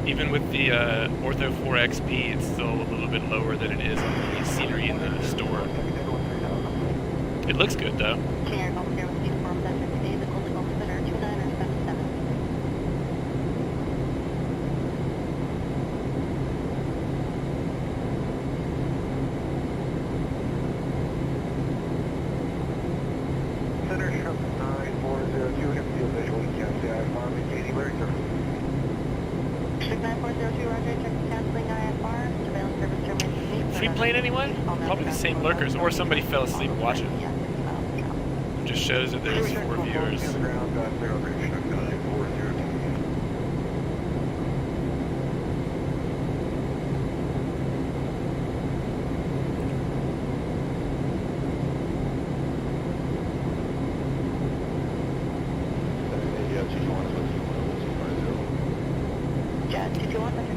Even with the Ortho 4XP, it's still a little bit lower than it is on the scenery in the store. It looks good though. Clear, Golf 0 with uniform, that's today, the Golden altimeter 2977. Center ship 9402, we can feel visually, can't see IFR, maintaining Larry service. District 9402, roger, check canceling IFR, surveillance service terminated. Free plane anyone? Probably the same lurkers, or somebody fell asleep watching. It just shows that there's 4 viewers. Ground, Barrel Bridge, check 9402. Jet 221, that's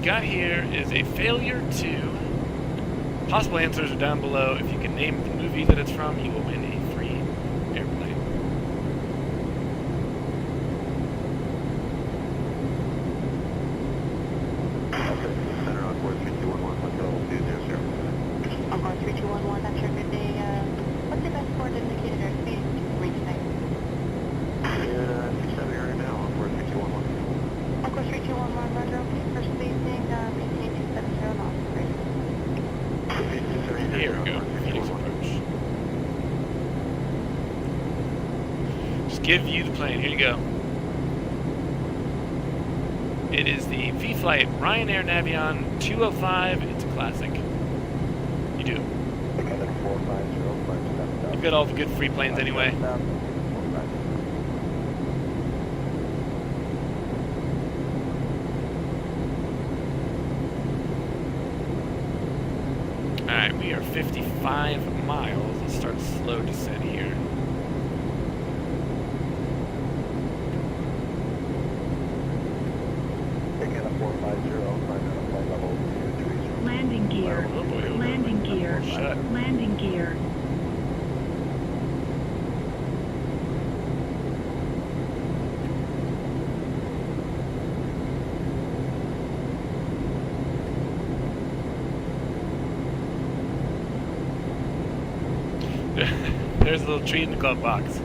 Got here is a failure to. Possible answers are down below. If you can name the movie that it's from, you will win a free airplane. Center on course 3211, what's the level 200? I'm going 3211, that's your good day. What's your best forward indicated airspeed to reach tonight? 67 right now on course 3211. On course 3211, roger, okay, for spacing, maintain 270 knots, great. Here we go. Phoenix approach. Just give you the plane. Here you go. It is the V-Flight Ryanair Navion 205. It's a classic. You do. You've got all the good free planes anyway. Alright, we are 55 miles. Let's start a slow descent here. Landing gear. Oh boy, oh boy. Landing gear. Shut. Landing gear. There's a little treat in the glove box.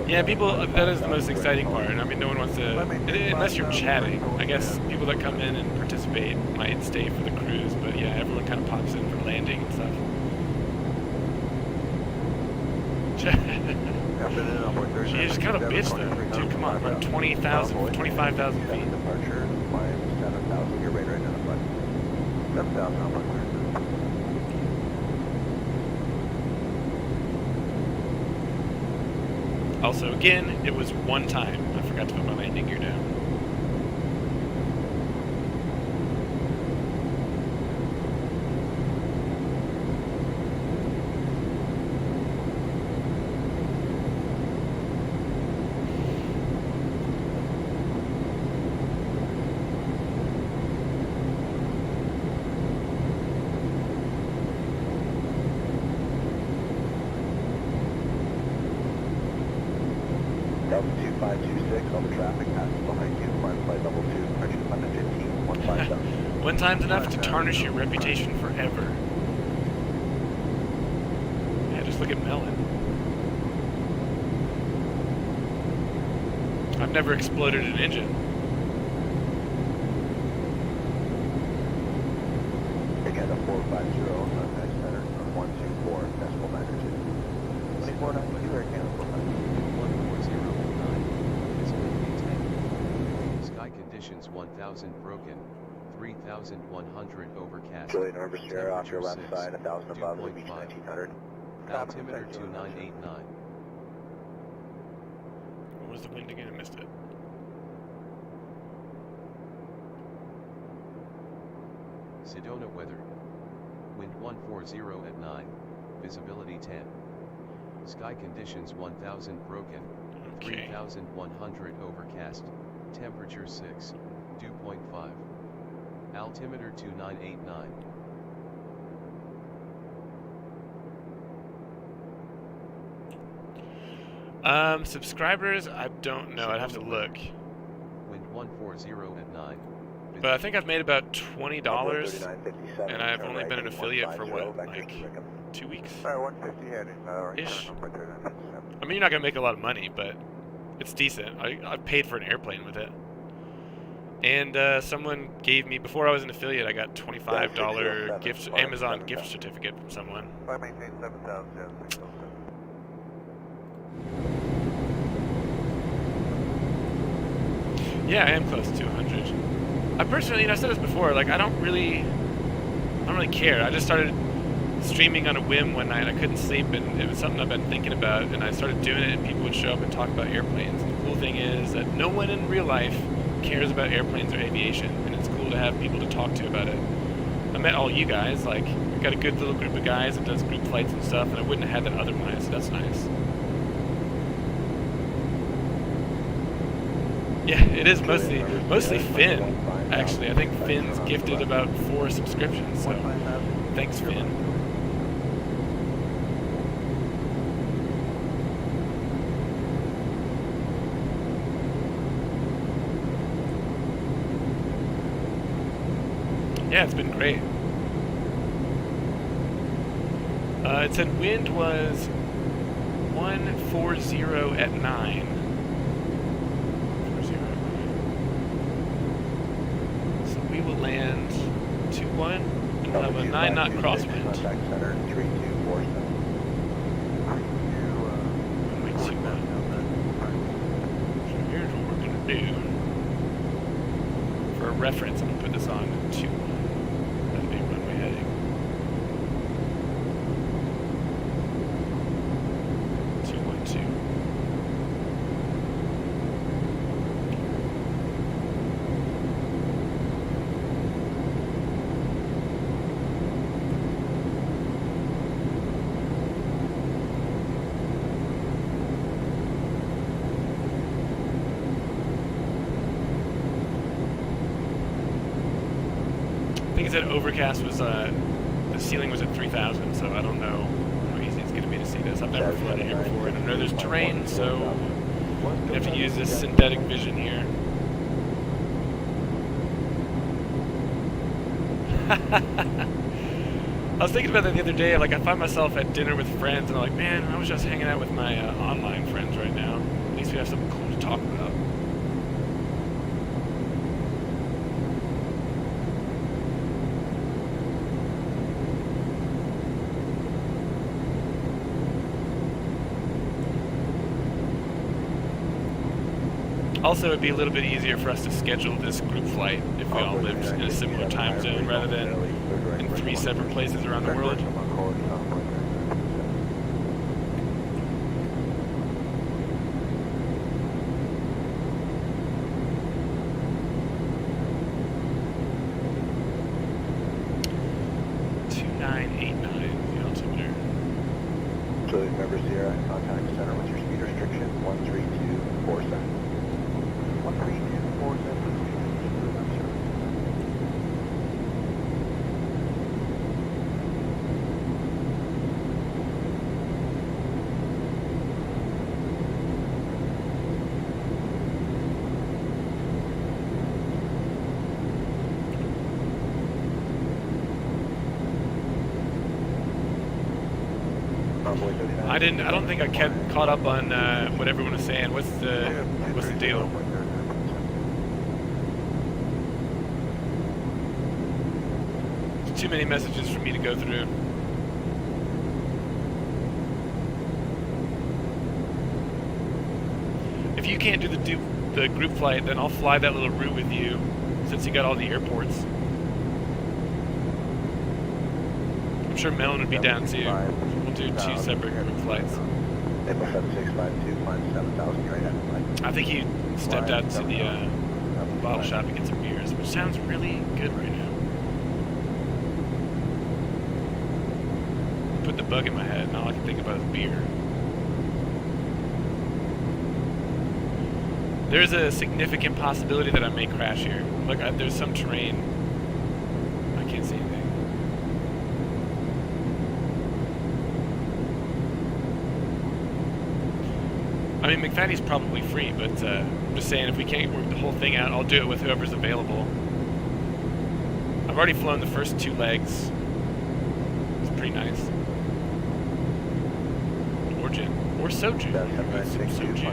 Yeah, people, that is the most exciting part. I mean, no one wants to, unless you're chatting. I guess people that come in and participate might stay for the cruise, but yeah, everyone kind of pops in for landing and stuff. She's kind of a bitch though, dude, come on, we're at 20,000, 25,000 feet. Departure, climb 7,000, you're right now the button. 7,000 on my clearance. Also, again, it was one time. I forgot to put my landing gear down. Delta 2526, all the traffic passes behind you, climb flight level 2, correction London 15, 157. One time's enough to tarnish your reputation forever. Yeah, just look at Melon. I've never exploded an engine. Again, a 450 on next center, 124 decimal magnitude. 2492, right now, 14019, visibility 10. Sky conditions 1000 broken, 3100 overcast. Julian Orbis Sierra off your left temperature side, 1000 above, we reach 2.5. 1900. Altimeter 2989. What was the wind again? I missed it. Sedona weather. Wind 140 at 9, visibility 10. Sky conditions 1000 broken, Okay. 3100 overcast, temperature 6, dew point 5. Altimeter 2989. Subscribers, I don't know. I'd have to look. Wind 140 at 9. But I think I've made about $20, and I've only been an affiliate for what, like 2 weeks? Alright, 150 heading. Ish. I mean, you're not gonna make a lot of money, but it's decent. I paid for an airplane with it. And someone gave me, before I was an affiliate, I got $25 gift, Amazon gift certificate from someone. I maintain 7,000, yeah, 607. Yeah, I am close to 100. I personally, you know, I said this before, like I don't really care. I just started streaming on a whim one night. I couldn't sleep, and it was something I've been thinking about, and I started doing it, and people would show up and talk about airplanes. And the cool thing is that no one in real life cares about airplanes or aviation, and it's cool to have people to talk to about it. I met all you guys, like, we've got a good little group of guys that does group flights and stuff, and I wouldn't have had that otherwise, so that's nice. Yeah, it is mostly Finn, actually. I think Finn's gifted about 4 subscriptions, so thanks, Finn. Yeah, it's been great. It said wind was 140 at 9. So we will land 2-1 and we'll have a 9-knot crosswind. Contact center 3247. Runway 21. So here's what we're going to do. For reference, I'm going to put this on 2-1. That'll be runway heading. 212. I think it said overcast was, the ceiling was at 3,000, so I don't know how easy it's going to be to see this. I've never flown it here before, and I know there's terrain, so I have to use this synthetic vision here. I was thinking about that the other day, like I find myself at dinner with friends, and I'm like, man, I was just hanging out with my online friends right now. At least we have something cool to talk about. Also, it'd be a little bit easier for us to schedule this group flight if we all lived in a similar time zone rather than in 3 separate places around the world. Juliet Member Sierra, contact center with your speed restriction 13247. 13247. I don't think I kept caught up on what everyone was saying. What's the deal? There's too many messages for me to go through. If you can't do the group flight, then I'll fly that little route with you, since you got all the airports. I'm sure Melon would be down too. We'll do 2 separate group flights. April 7652, climb 7,000 right at I think he stepped out to the bottle shop to get some beers, which sounds really good right now. Put the bug in my head, and all I can think about is beer. There's a significant possibility that I may crash here. Look, there's some terrain. I can't see anything. I mean, McFadden's probably free, but I'm just saying if we can't work the whole thing out, I'll do it with whoever's available. I've already flown the first 2 legs. It's pretty nice. Or gin. Or soju. Some soju.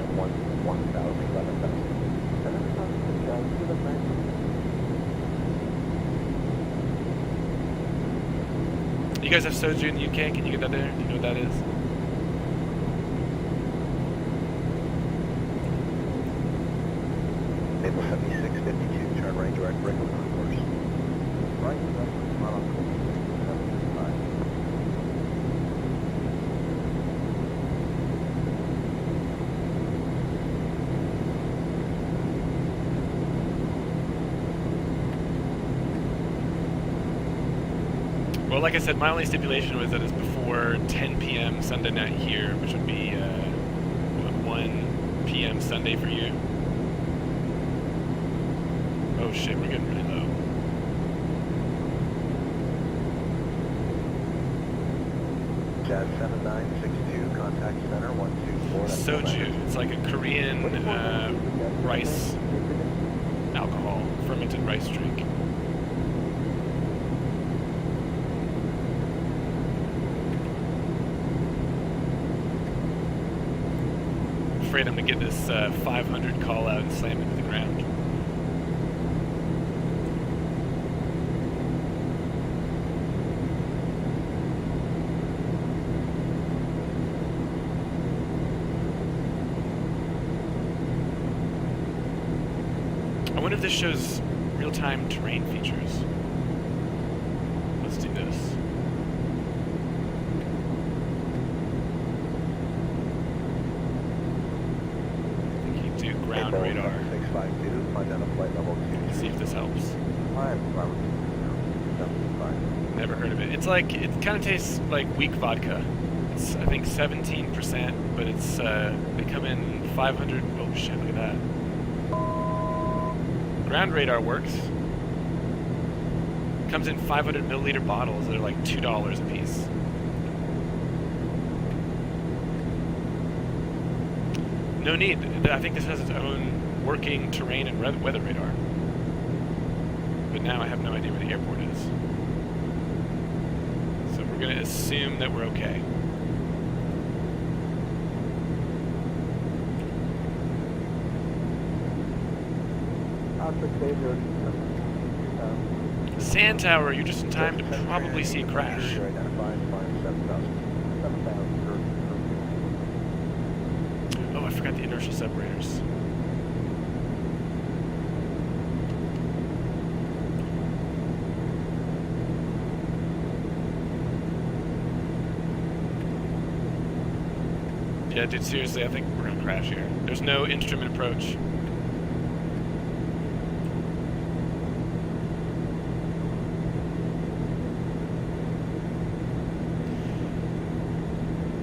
You guys have soju in the UK? Can you get that there? Do you know what that is? Naval 7652, turn right direct, regular course. Right, not on course. 75. Well, like I said, my only stipulation was that it's before 10 p.m. Sunday night here, which would be 1 p.m. Sunday for you. Oh shit, we're getting really low. Jazz 7962, contact center 124. Soju. It's like a Korean rice alcohol, fermented rice drink. I'm afraid I'm gonna get this 500 call out and slam into the ground. I wonder if this shows real-time terrain features. Let's do this. I think you do ground radar. 652, find flight level 2. See if this helps. Robert. Never heard of it. It's like, it kind of tastes like weak vodka. It's, I think, 17%, but it's, they come in 500, oh shit, look at that. Ground radar works. Comes in 500 milliliter bottles that are like $2 a piece. No need. I think this has its own working terrain and weather radar. But now I have no idea where the airport is. So we're going to assume that we're okay. Sand Tower, you're just in time to probably see a crash. Oh, I forgot the inertial separators. Yeah, dude, seriously, I think we're gonna crash here. There's no instrument approach.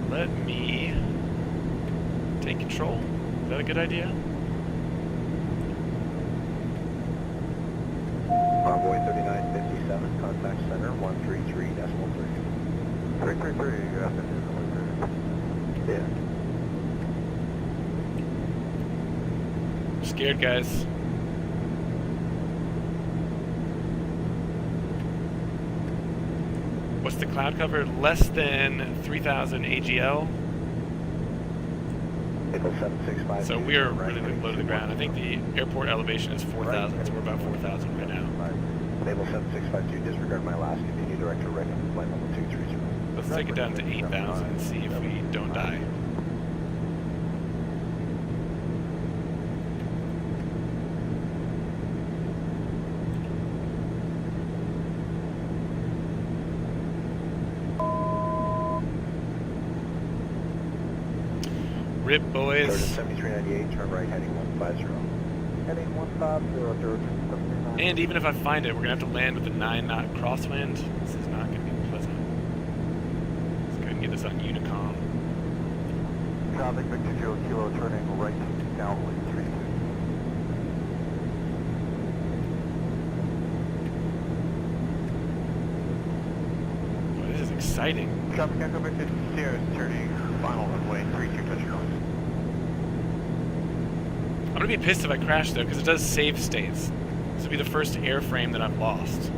Let me take control. Is that a good idea? Envoy 3957, contact center 133.3. 333, you're up in yeah. Scared, guys. What's the cloud cover? Less than 3,000 AGL. So we are really low to the ground. I think the airport elevation is 4,000, so we're about 4,000 right now. Naval 7652, disregard my last, continue direct to right on flight level 230. Let's take it down to 8,000 and see if we don't die. Rip, boys. 7398, turn right, heading 150. Heading 150, and even if I find it, we're going to have to land with a 9-knot crosswind. This is not going to be pleasant. Let's go ahead and get this on Unicom. Traffic, Victor 0 Kilo, turning right, downwind 32. Boy, this is exciting. Traffic, Echo Victor Sierra, turning final runway 32, touch your I'm gonna be pissed if I crash though, because it does save states. This will be the first airframe that I've lost.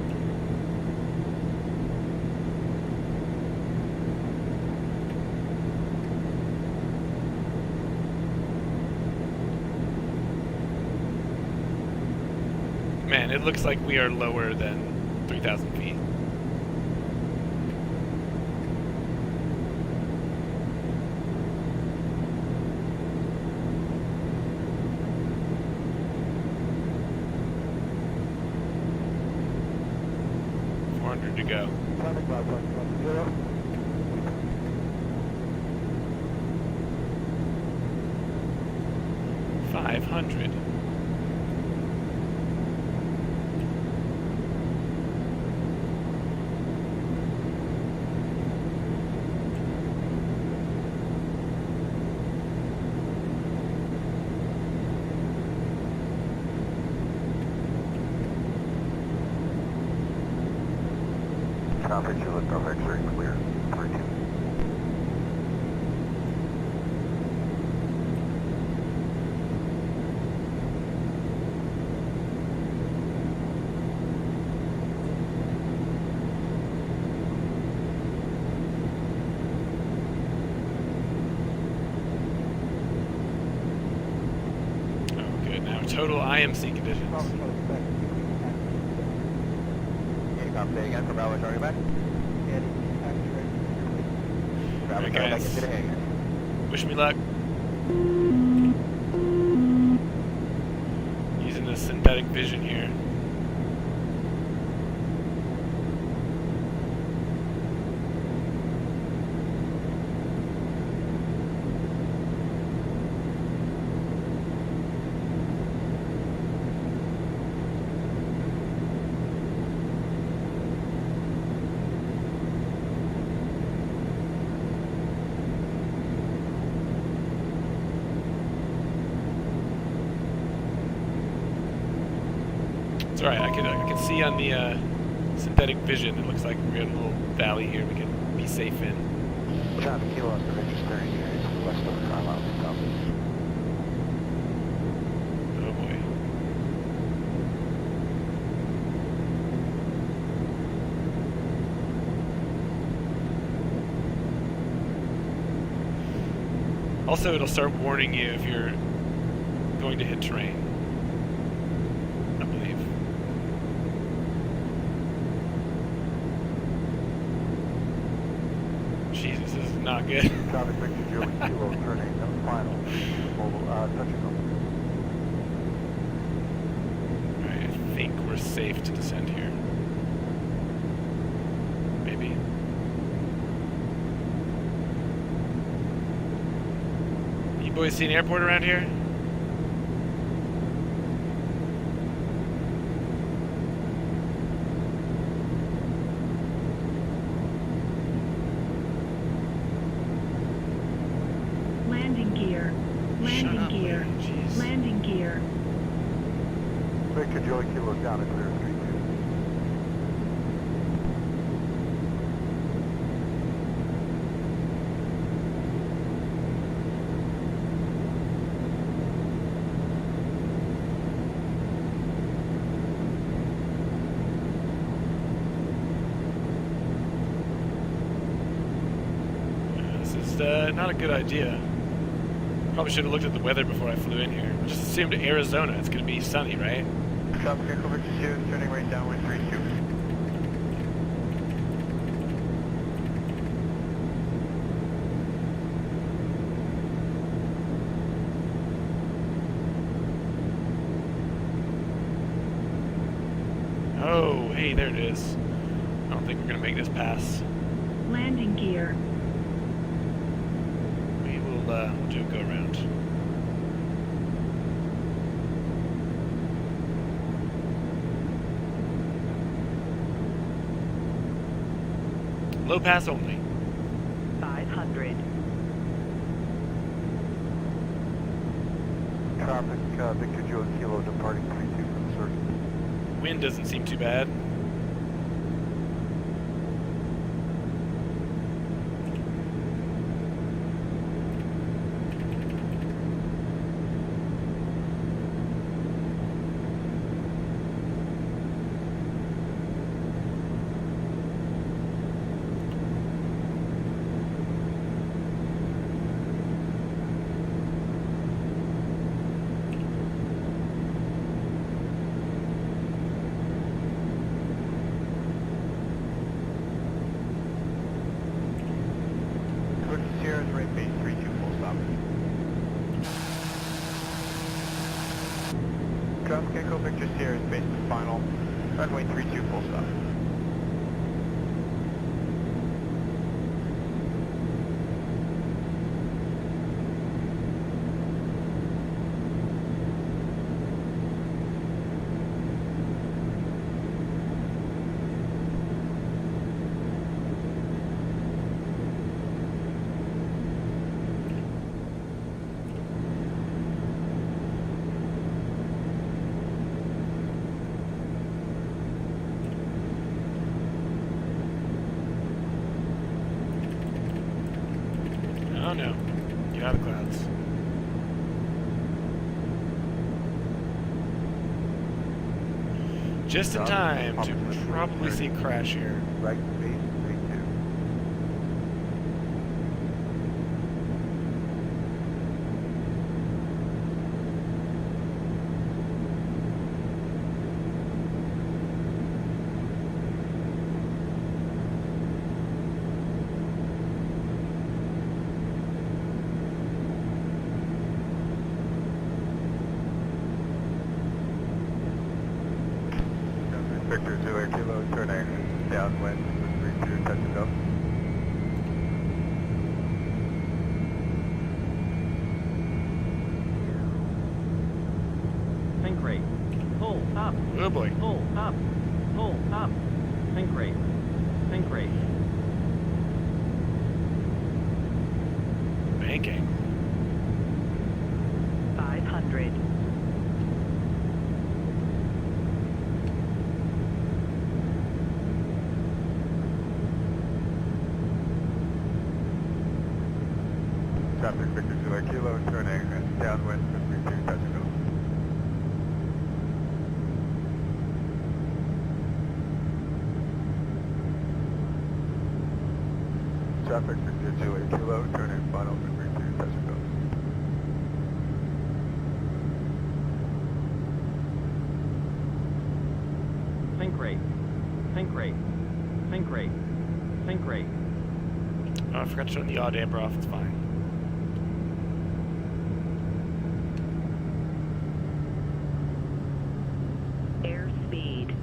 Man, it looks like we are lower than 3,000 feet. To go. 500. Traffic should look perfect, very clear. 3-2. Oh, good. Now total IMC conditions. Takeoff, say again for Bravo Charlie back. Alright guys, wish me luck. Using the synthetic vision here. It's alright, I can see on the synthetic vision, it looks like we're in a little valley here we can be safe in. Traffic kilo off the Richard steering area to the west of the Carlisle southeast. Oh boy. Also, it'll start warning you if you're going to hit terrain, I believe. Jesus, this is not good. Traffic Richard Joey Kilo turning final. Mobile, touching them. Alright, I think we're safe to descend here. Maybe. You boys see an airport around here? Landing gear. Landing gear. Jeez. Landing gear. Victor Joey Kilo down at clear 3-2. This is not a good idea. Probably should have looked at the weather before I flew in here. Just assumed Arizona, it's going to be sunny, right? Traffic Echo Victor 2, turning right downwind 3-2. Oh, hey, there it is. I don't think we're going to make this pass. Landing gear. We'll do a go around. Low pass only. 500. Traffic Victor Joey Kilo departing 3-2 from the circuit. Wind doesn't seem too bad. Runway 32 full stop. Oh no. Get out of the clouds. Just in time to probably see a crash here. Right base 32. Victor 2 Kilo turning downwind with 32, touch and go. Think rate. Pull up. Oh boy. Pull up. Pull up. Think rate. Think rate. Banking. 500. Traffic Victor 2 Kilo turning downwind with 32, touch and go. Traffic Victor 2 Kilo turning final with 32, touch and go. Think rate. Think rate. Think rate. Think rate. Oh, I forgot to turn the yaw damper off. It's fine. Airspeed.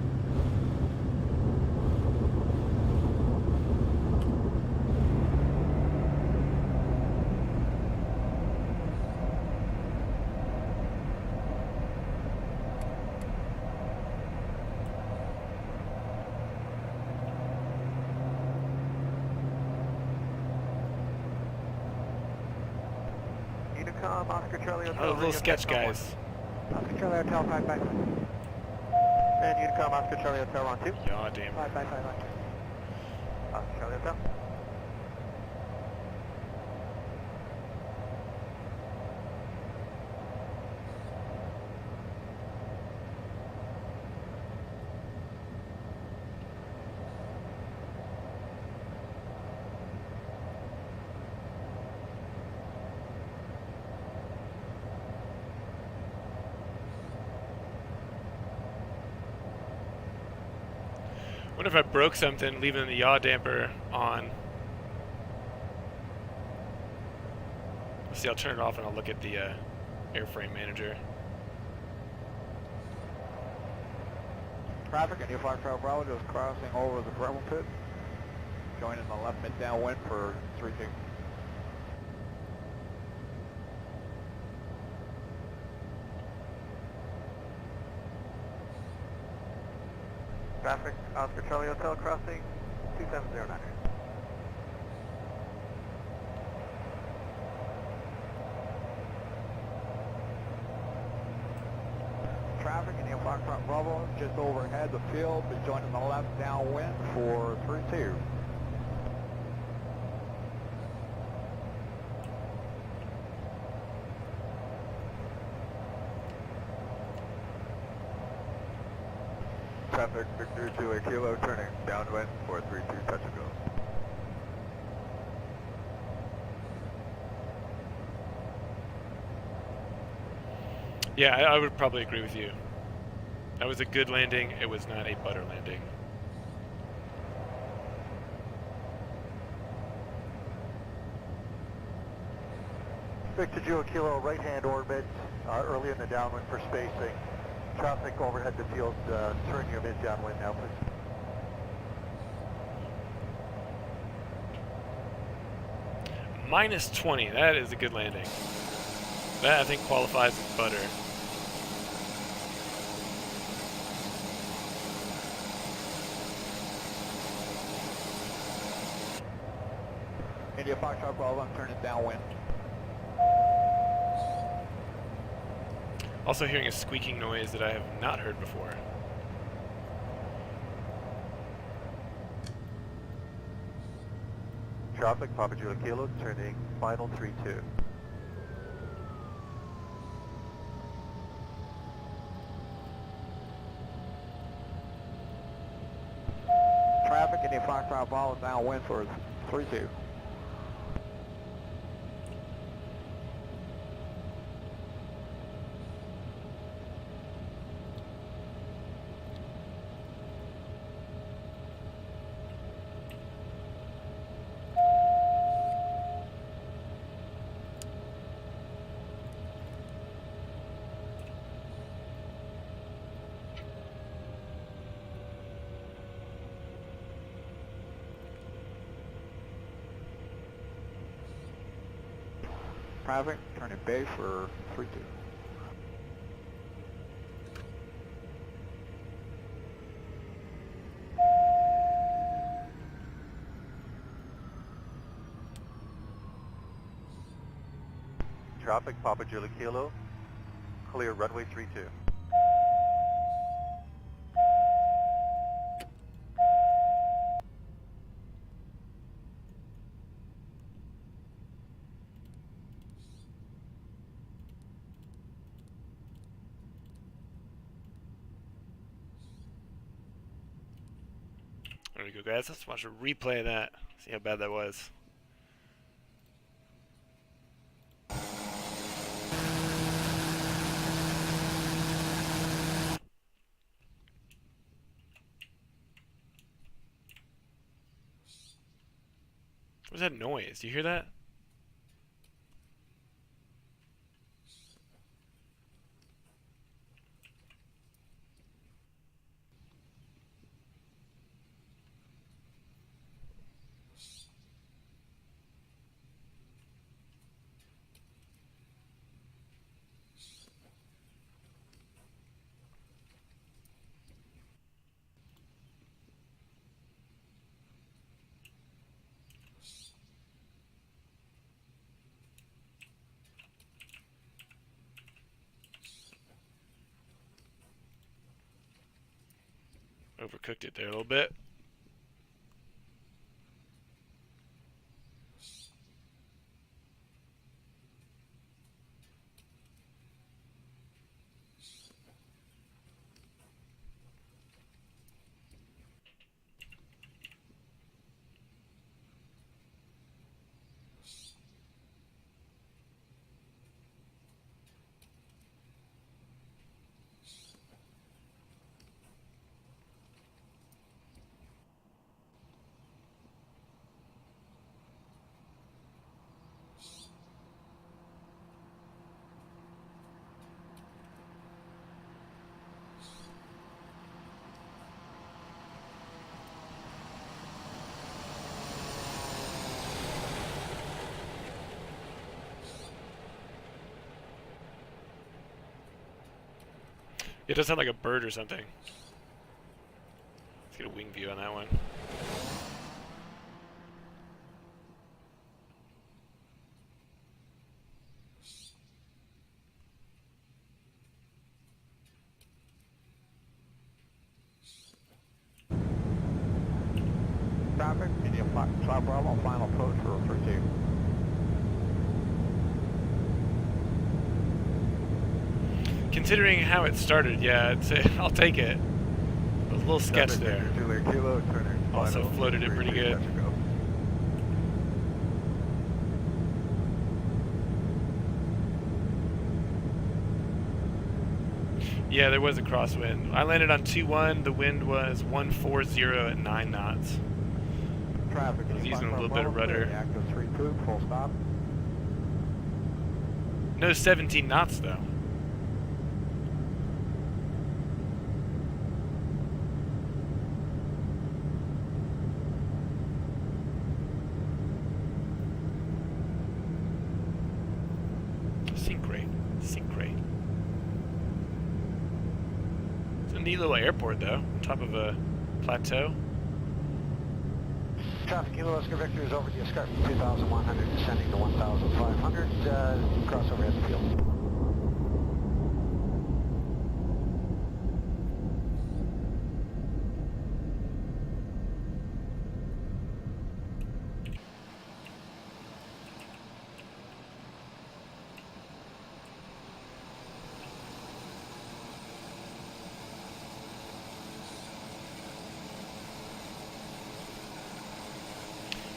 Unicom, Oscar Charlie Hotel. Oh, little sketch guys. Oscar Charlie Hotel 555. And Unicom, Oscar Charlie Hotel on 2. Yaw damper. 555 on 2. Oscar Charlie Hotel. What if I broke something, leaving the yaw damper on? Let's see, I'll turn it off and I'll look at the airframe manager. Traffic and Flight Trail Bravo just crossing over the gravel pit. Joining the left mid downwind for 32. Traffic, Oscar Charlie Hotel crossing 2709. Traffic in the Foxtrot Bravo just overhead the field, but joining the left downwind for 32. Traffic Victor 2 Kilo turning downwind for 32, touch and go. Yeah, I would probably agree with you. That was a good landing. It was not a butter landing. Victor 2 Kilo right hand orbit, early in the downwind for spacing. Traffic overhead the field, turn your mid downwind now, please. Minus 20, that is a good landing. That I think qualifies as butter. India Foxtrot Bravo, I'm turning downwind. Also hearing a squeaking noise that I have not heard before. Traffic, Papa Julia Kilo, turning final 3-2. Traffic, India Foxtrot Bravo, downwind for 3-2. Traffic, turning bay for 3-2. Traffic, Papa Julia Kilo, clear runway 32. There we go, guys. Let's watch a replay of that. See how bad that was. What was that noise? Do you hear that? Overcooked it there a little bit. It does sound like a bird or something. Let's get a wing view on that one. Traffic, India Foxtrot Bravo, final approach for 3-2. Considering how it started, yeah, I'll take it. A little sketch there. Kilo, Also floated it pretty good. Yeah, there was a crosswind. I landed on 2-1. The wind was 140 at 9 knots. Traffic, I was using a little bit of rudder. Active 3 food, full stop. No 17 knots though. neat little airport, though, on top of a plateau. Traffic Kilo Oscar Victor is over the escarpment 2,100, descending to 1,500, cross overhead field.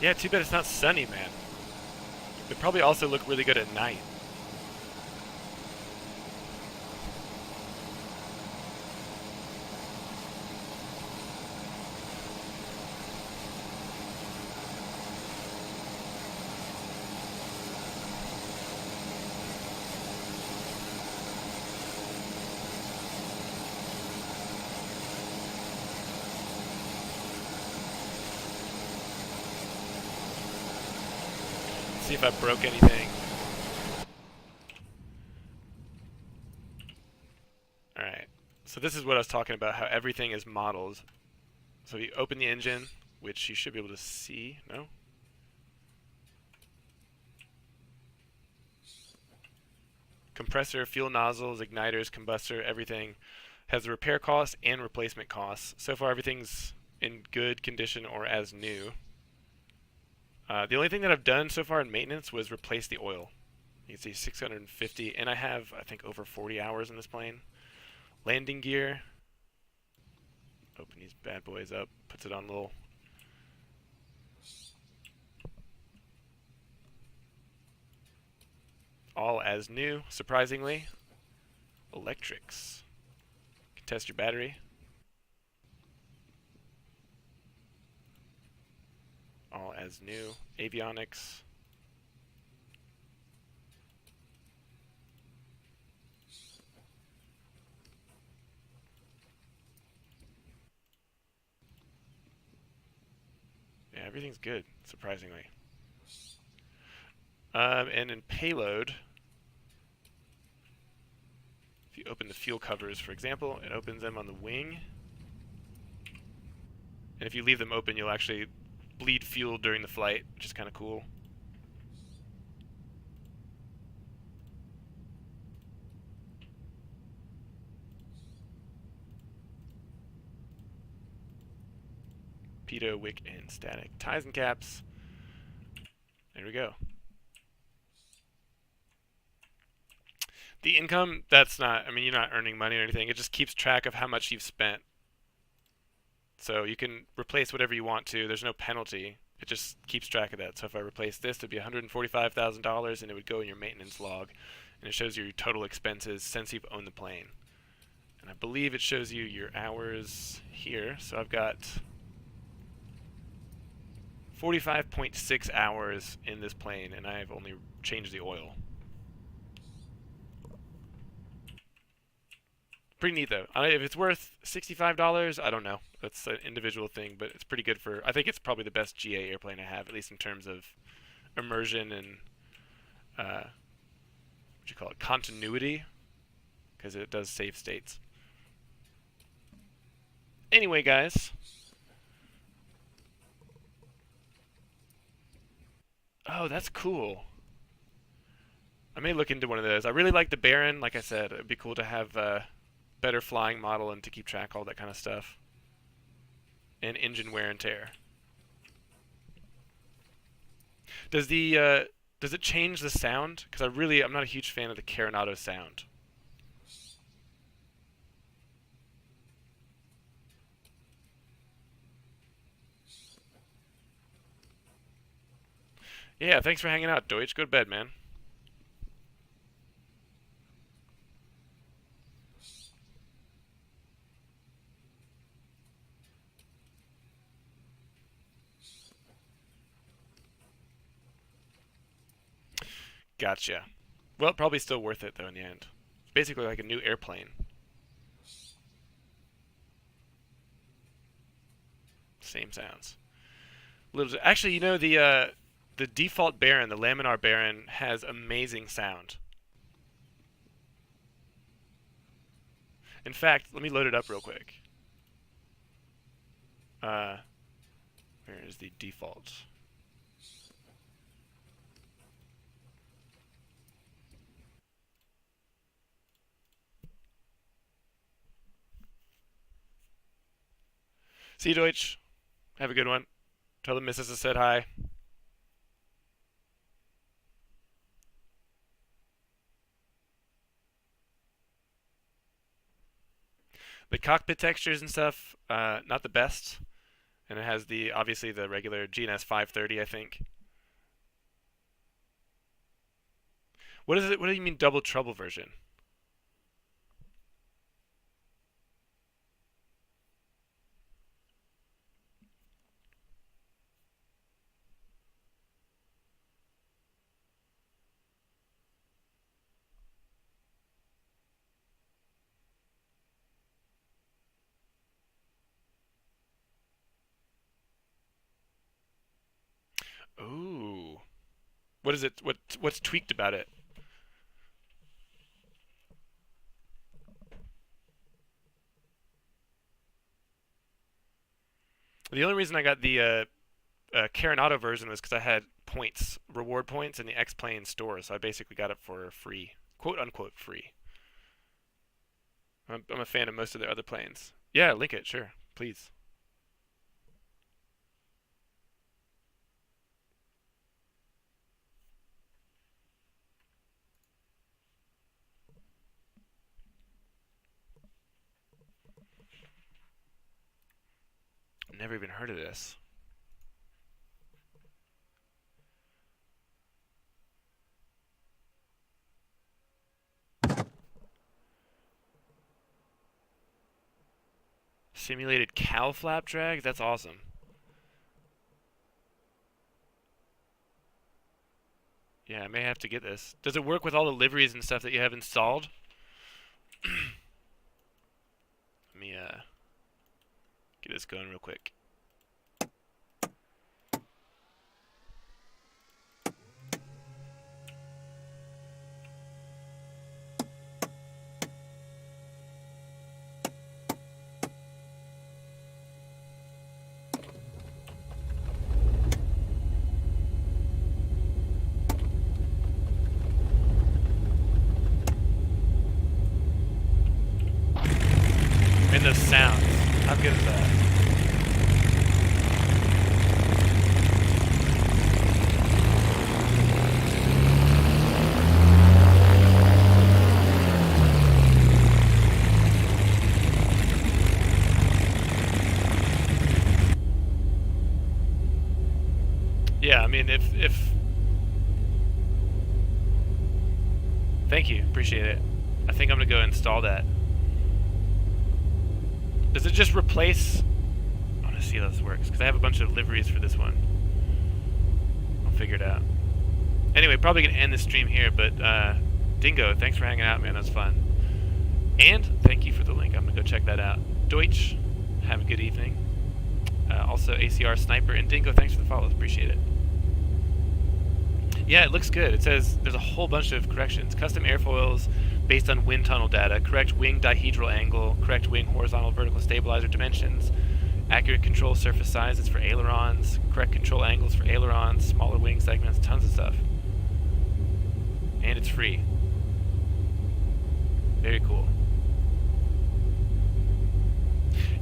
Yeah, too bad it's not sunny, man. It'd probably also look really good at night. See if I broke anything. Alright, so this is what I was talking about, how everything is modeled. So you open the engine, which you should be able to see, no? Compressor, fuel nozzles, igniters, combustor, everything has a repair cost and replacement costs. So far everything's in good condition or as new. The only thing that I've done so far in maintenance was replace the oil. You can see 650, and I have, I think, over 40 hours in this plane. Landing gear. Open these bad boys up, puts it on little... All as new, surprisingly. Electrics. You can test your battery. All as new. Avionics. Yeah, everything's good, surprisingly. And in payload, if you open the fuel covers, for example, it opens them on the wing. And if you leave them open, you'll actually bleed fuel during the flight, which is kind of cool. Pitot, wick, and static. Ties and caps. There we go. The income, that's not, I mean, you're not earning money or anything. It just keeps track of how much you've spent. So you can replace whatever you want to. There's no penalty. It just keeps track of that. So if I replace this, it'd be $145,000, and it would go in your maintenance log. And it shows you your total expenses since you've owned the plane. And I believe it shows you your hours here. So I've got 45.6 hours in this plane, and I've only changed the oil. Pretty neat, though. If it's worth $65, I don't know. That's an individual thing, but it's pretty good for... I think it's probably the best GA airplane I have, at least in terms of immersion and... what do you call it? Continuity, because it does save states. Anyway, guys. Oh, that's cool. I may look into one of those. I really like the Baron. Like I said, it'd be cool to have a better flying model and to keep track of all that kind of stuff. And engine wear and tear. Does it change the sound? Because I'm not a huge fan of the Carenado sound. Yeah, thanks for hanging out, Deutsch. Go to bed, man. Gotcha. Well, probably still worth it, though, in the end. It's basically like a new airplane. Same sounds. Actually, you know, the default Baron, the Laminar Baron, has amazing sound. In fact, let me load it up real quick. Where is the default? See you, Deutsch. Have a good one. Tell the missus I said hi. The cockpit textures and stuff, not the best. And it has the, obviously, the regular GNS 530, I think. What is it? What do you mean double trouble version? Ooh. What is it? What's tweaked about it? The only reason I got the Carenado version was because I had points, reward points in the X-Plane store, so I basically got it for free, quote unquote free. I'm a fan of most of their other planes. Yeah, link it, sure, please. Never even heard of this. Simulated cow flap drag? That's awesome. Yeah, I may have to get this. Does it work with all the liveries and stuff that you have installed? Let me get this going real quick. And those sounds. How good is that? Yeah, I mean, if thank you, appreciate it. I think I'm gonna go install that. Does it just replace? I want to see how this works because I have a bunch of liveries for this one. I'll figure it out. Anyway, probably gonna end the stream here, but Dingo, thanks for hanging out, man. That was fun. And thank you for the link. I'm gonna go check that out. Deutsch, have a good evening. Also, ACR Sniper and Dingo, thanks for the follows. Appreciate it. Yeah, it looks good. It says there's a whole bunch of corrections. Custom airfoils based on wind tunnel data, correct wing dihedral angle, correct wing horizontal vertical stabilizer dimensions, accurate control surface sizes for ailerons, correct control angles for ailerons, smaller wing segments, tons of stuff. And it's free. Very cool.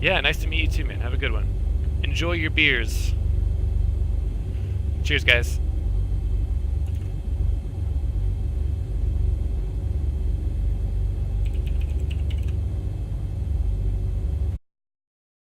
Yeah, nice to meet you too, man. Have a good one. Enjoy your beers. Cheers, guys.